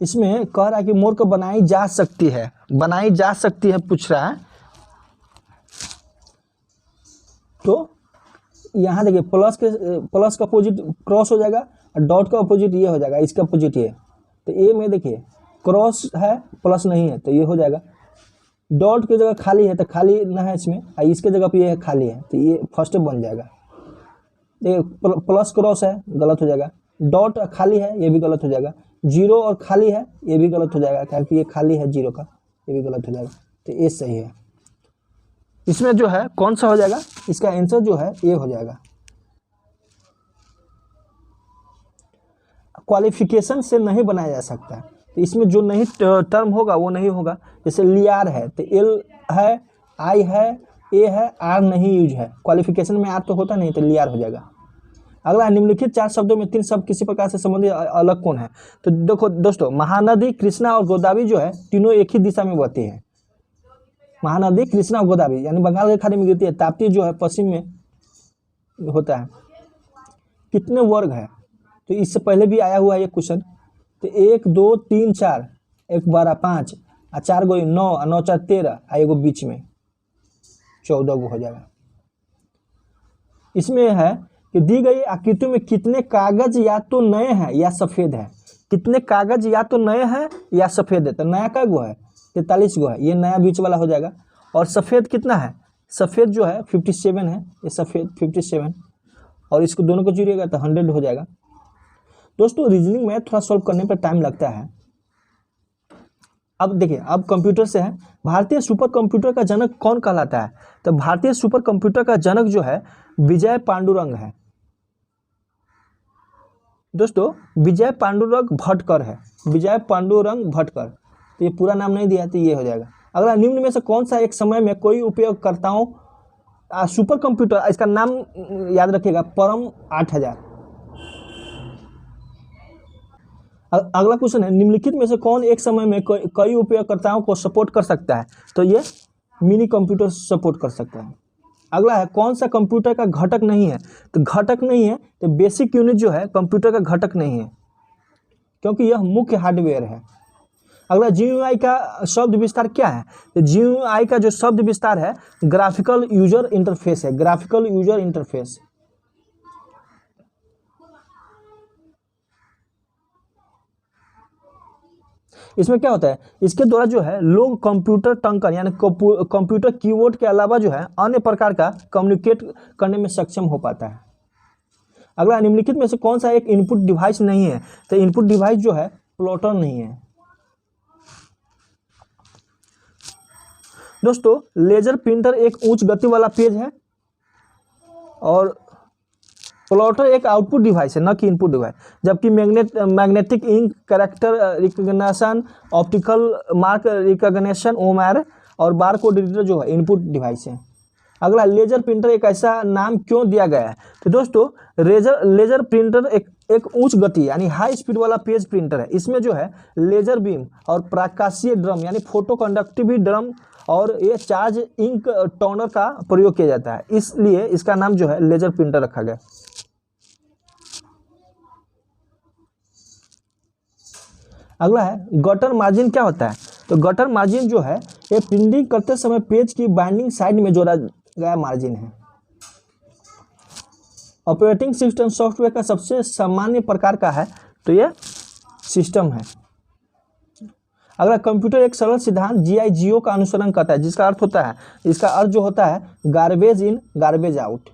इसमें कह रहा है कि मोर को बनाई जा सकती है, बनाई जा सकती है पूछ रहा है। तो यहाँ देखिए प्लस का अपोजिट क्रॉस हो जाएगा और डॉट का अपोजिट ये हो जाएगा, इसका अपोजिट ये। तो ए में देखिए क्रॉस है प्लस नहीं है तो ये हो जाएगा, डॉट की जगह खाली है तो खाली ना है इसमें, और इसके जगह पे ये खाली है तो ये फर्स्ट बन जाएगा। देखिए प्लस क्रॉस है गलत हो जाएगा, डॉट खाली है ये भी गलत हो जाएगा, जीरो और खाली है ये भी गलत हो जाएगा क्योंकि ये खाली है जीरो का, ये भी गलत हो जाएगा। तो ये सही है। इसमें जो है कौन सा हो जाएगा, इसका आंसर जो है ये हो जाएगा। क्वालिफिकेशन से नहीं बनाया जा सकता है, तो इसमें जो नहीं टर्म होगा वो नहीं होगा। जैसे लियार है तो एल है, आई है, ए है, आर नहीं यूज है, क्वालिफिकेशन में आर तो होता नहीं तो लियार हो जाएगा। अगला निम्नलिखित 4 शब्दों में 3 शब्द किसी प्रकार से संबंधित अलग कौन है। तो देखो दोस्तों, महानदी कृष्णा और गोदावरी जो है तीनों एक ही दिशा में बहती है। महानदी कृष्णा और गोदावरी यानी बंगाल के खाड़ी में गिरती है, ताप्ती जो है पश्चिम में होता है। कितने वर्ग है, तो इससे पहले भी आया हुआ है ये क्वेश्चन। तो 1 2 3 4, 1 12 5 और 4 गो 9 और 9 4 13 और एगो बीच में 14 गो हो जाएगा। इसमें है कि दी गई आकृति में कितने कागज या तो नए हैं या सफेद है। कितने कागज या तो नए हैं या सफेद है, तो नया का गो है 43 गो है, ये नया बीच वाला हो जाएगा। और सफेद कितना है, सफेद जो है 57 है, ये सफेद 57 और इसको दोनों को जोड़िएगा तो 100 हो जाएगा। दोस्तों रीजनिंग में थोड़ा सॉल्व करने पर टाइम लगता है। अब देखिए अब कंप्यूटर से है, भारतीय सुपर कंप्यूटर का जनक कौन कहलाता है। तो भारतीय सुपर कंप्यूटर का जनक जो है विजय पांडुरंग है। दोस्तों विजय पांडुरंग भटकर है, विजय पांडुरंग भटकर, तो ये पूरा नाम नहीं दिया तो ये हो जाएगा। अगला निम्न में से कौन सा एक समय में कोई उपयोगकर्ताओं सुपर कंप्यूटर, इसका नाम याद रखिएगा परम 8000। अगला क्वेश्चन है निम्नलिखित में से कौन एक समय में कई उपयोगकर्ताओं को सपोर्ट कर सकता है। तो ये मिनी कंप्यूटर सपोर्ट कर सकता है। अगला है कौन सा कंप्यूटर का घटक नहीं है। तो घटक नहीं है तो बेसिक यूनिट जो है कंप्यूटर का घटक नहीं है क्योंकि यह मुख्य हार्डवेयर है। अगला GUI का शब्द विस्तार क्या है। तो GUI का जो शब्द विस्तार है ग्राफिकल यूजर इंटरफेस है, ग्राफिकल यूजर इंटरफेस। इसमें क्या होता है, इसके द्वारा जो है लोग कंप्यूटर टंकन यानी कंप्यूटर कीबोर्ड के अलावा जो है अन्य प्रकार का कम्युनिकेट करने में सक्षम हो पाता है। अगला, निम्नलिखित में से कौन सा एक इनपुट डिवाइस नहीं है? तो इनपुट डिवाइस जो है प्लॉटर नहीं है। दोस्तों, लेजर प्रिंटर एक उच्च गति वाला पेज है और प्लॉटर एक आउटपुट डिवाइस है, न कि इनपुट डिवाइस। जबकि magnetic ink, character recognition, optical mark recognition, OMR और बारकोड रीडर जो है इनपुट डिवाइस है। अगला, लेजर प्रिंटर एक ऐसा नाम क्यों दिया गया है? तो दोस्तों, लेजर प्रिंटर एक उच्च गति यानी हाई स्पीड वाला पेज प्रिंटर है। इसमें जो है लेजर बीम और प्रकाशीय ड्रम यानी फोटो कंडक्टिव ड्रम और ये चार्ज इंक टोनर का प्रयोग किया जाता है, इसलिए इसका नाम जो है लेजर प्रिंटर रखा गया। अगला है गटर मार्जिन क्या होता है? तो गटर मार्जिन जो है ये प्रिंटिंग करते समय पेज की बाइंडिंग साइड में जोड़ा गया मार्जिन है। ऑपरेटिंग सिस्टम सॉफ्टवेयर का सबसे सामान्य प्रकार का है, तो यह सिस्टम है। अगला, कंप्यूटर एक सरल सिद्धांत GIGO का अनुसरण करता है, जिसका अर्थ होता है, इसका अर्थ जो होता है गार्बेज इन गार्बेज आउट।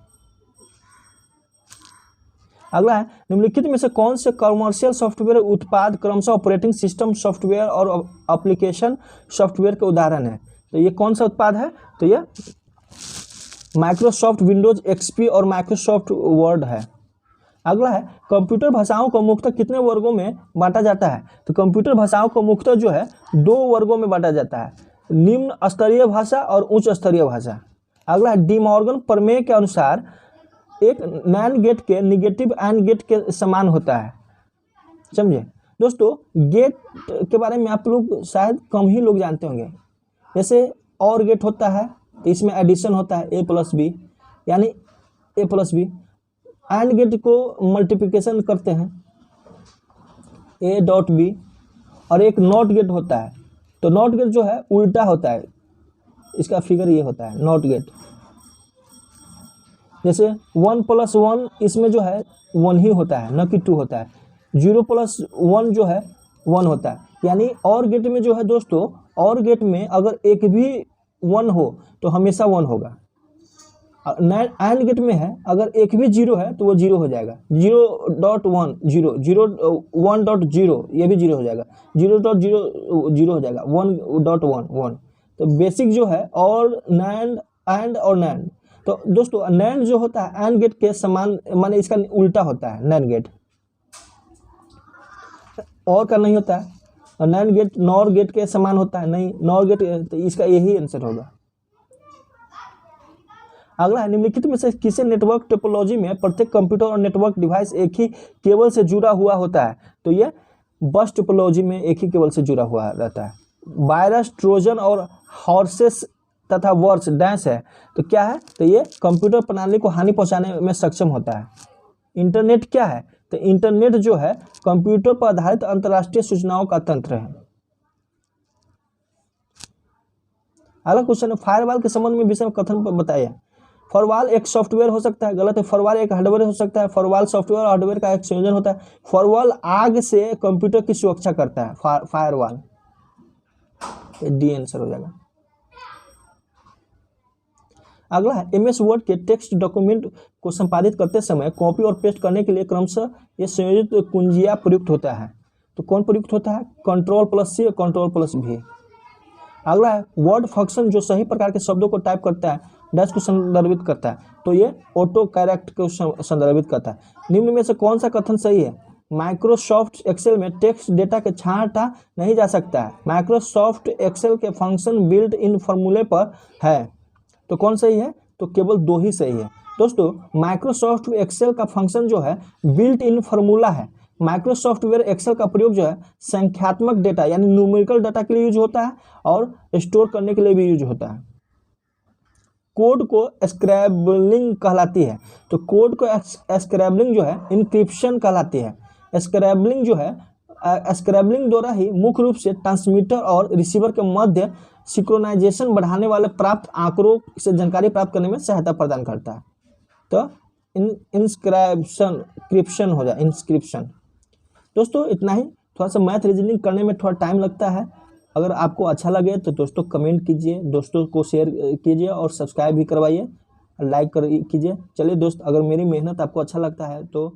अगला है, निम्नलिखित में से कौन से कमर्शियल सॉफ्टवेयर उत्पाद क्रमशः ऑपरेटिंग सिस्टम सॉफ्टवेयर और एप्लीकेशन सॉफ्टवेयर के उदाहरण है? तो ये कौन सा उत्पाद है? तो ये माइक्रोसॉफ्ट विंडोज XP और माइक्रोसॉफ्ट वर्ड है। अगला है, कंप्यूटर भाषाओं को मुख्यतः कितने वर्गों में बांटा जाता है? तो कंप्यूटर भाषाओं को मुख्यतः जो है 2 वर्गों में बांटा जाता है, निम्न स्तरीय भाषा और उच्च स्तरीय भाषा। अगला है, डी मॉर्गन प्रमेय के अनुसार एक नैंड गेट के निगेटिव एंड गेट के समान होता है। समझे दोस्तों, गेट के बारे में आप लोग शायद कम ही लोग जानते होंगे। जैसे और गेट होता है, इसमें एडिशन होता है A+B यानी A+B। एंड गेट को मल्टीप्लिकेशन करते हैं A.B। और एक नॉट गेट होता है, तो नॉट गेट जो है उल्टा होता है, इसका फिगर ये होता है नॉट गेट। जैसे 1+1 इसमें जो है 1 ही होता है, न कि 2 होता है। 0+1 जो है 1 होता है। यानी और गेट में जो है दोस्तों, और गेट में अगर एक भी 1 हो तो हमेशा 1 होगा। एंड गेट में है, अगर एक भी 0 है तो वो 0 हो जाएगा। 0.1 0, 1.0 ये भी 0 हो जाएगा, 0.0 0 हो जाएगा, 1.1 1। तो बेसिक जो है और नैंड एंड और नैंड। तो दोस्तों, नैंड जो होता है एंड गेट के समान, माने इसका उल्टा होता है नैंड गेट, और का नहीं होता है। और नैंड गेट नॉर गेट के समान होता है, नहीं नॉर गेट, तो इसका यही आंसर होगा। अगला है, निम्नलिखित में से किसी नेटवर्क टोपोलॉजी में प्रत्येक कंप्यूटर और नेटवर्क डिवाइस एक ही केबल से जुड़ा हुआ होता है? तो ये बस टोपोलॉजी में एक ही केबल से जुड़ा हुआ रहता है। वायरस, ट्रोजन और हॉर्सेस तथा वर्ड्स डैश है, तो क्या है? तो ये कंप्यूटर प्रणाली को हानि पहुंचाने में सक्षम होता है। इंटरनेट क्या है? तो इंटरनेट जो है कंप्यूटर पर आधारित अंतर्राष्ट्रीय सूचनाओं का तंत्र है। अगला क्वेश्चन है, फायरवॉल के संबंध में विषय में कथन बताइए। फॉरवॉल एक सॉफ्टवेयर हो सकता है, गलत है। फॉरवॉल एक हार्डवेयर हो सकता है। फॉरवॉल सॉफ्टवेयर और हार्डवेयर का एक संयोजन होता है। फॉरवॉल आग से कंप्यूटर की सुरक्षा करता है। फायरवॉल, डी आंसर हो जाएगा। अगला है, MS वर्ड के टेक्स्ट डॉक्यूमेंट को संपादित करते समय कॉपी और पेस्ट करने के लिए क्रमशः ये संयोजित कुंजियां प्रयुक्त होता है। तो कौन प्रयुक्त होता है? Ctrl+C और Ctrl+V। अगला है, वर्ड फंक्शन जो सही प्रकार के शब्दों को टाइप करता है डैश को संदर्भित करता है, तो ये ऑटो कैरेक्ट को संदर्भित करता है। निम्न में से कौन सा कथन सही है? माइक्रोसॉफ्ट एक्सेल में टेक्स्ट डेटा के छांटा नहीं जा सकता है। माइक्रोसॉफ्ट एक्सेल के फंक्शन बिल्ट इन फॉर्मूले पर है, तो कौन सही है? तो केवल 2 ही सही है। दोस्तों, माइक्रोसॉफ्ट एक्सेल का फंक्शन जो है बिल्ट इन फार्मूला है। माइक्रोसॉफ्टवेयर एक्सेल का प्रयोग जो है संख्यात्मक डेटा यानी न्यूमेरिकल डाटा के लिए यूज होता है और स्टोर करने के लिए भी यूज होता है। कोड को स्क्रैबलिंग कहलाती है, तो कोड को स्क्रैबलिंग जो है इनक्रिप्शन कहलाती है। स्क्रैबलिंग जो है स्क्रैबलिंग द्वारा ही मुख्य रूप से ट्रांसमीटर और रिसीवर के मध्य सिंक्रोनाइजेशन बढ़ाने वाले प्राप्त आंकड़ों से जानकारी प्राप्त करने में सहायता प्रदान करता है। तो इंस्क्रिप्शन हो जाए, इंस्क्रिप्शन। दोस्तों इतना ही। थोड़ा सा मैथ रीजनिंग करने में थोड़ा टाइम लगता है। अगर आपको अच्छा लगे तो दोस्तों कमेंट कीजिए, दोस्तों को शेयर कीजिए और सब्सक्राइब भी करवाइए, लाइक कीजिए। चलिए दोस्त, अगर मेरी मेहनत आपको अच्छा लगता है तो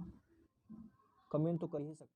कमेंट तो कर ही सकते हैं।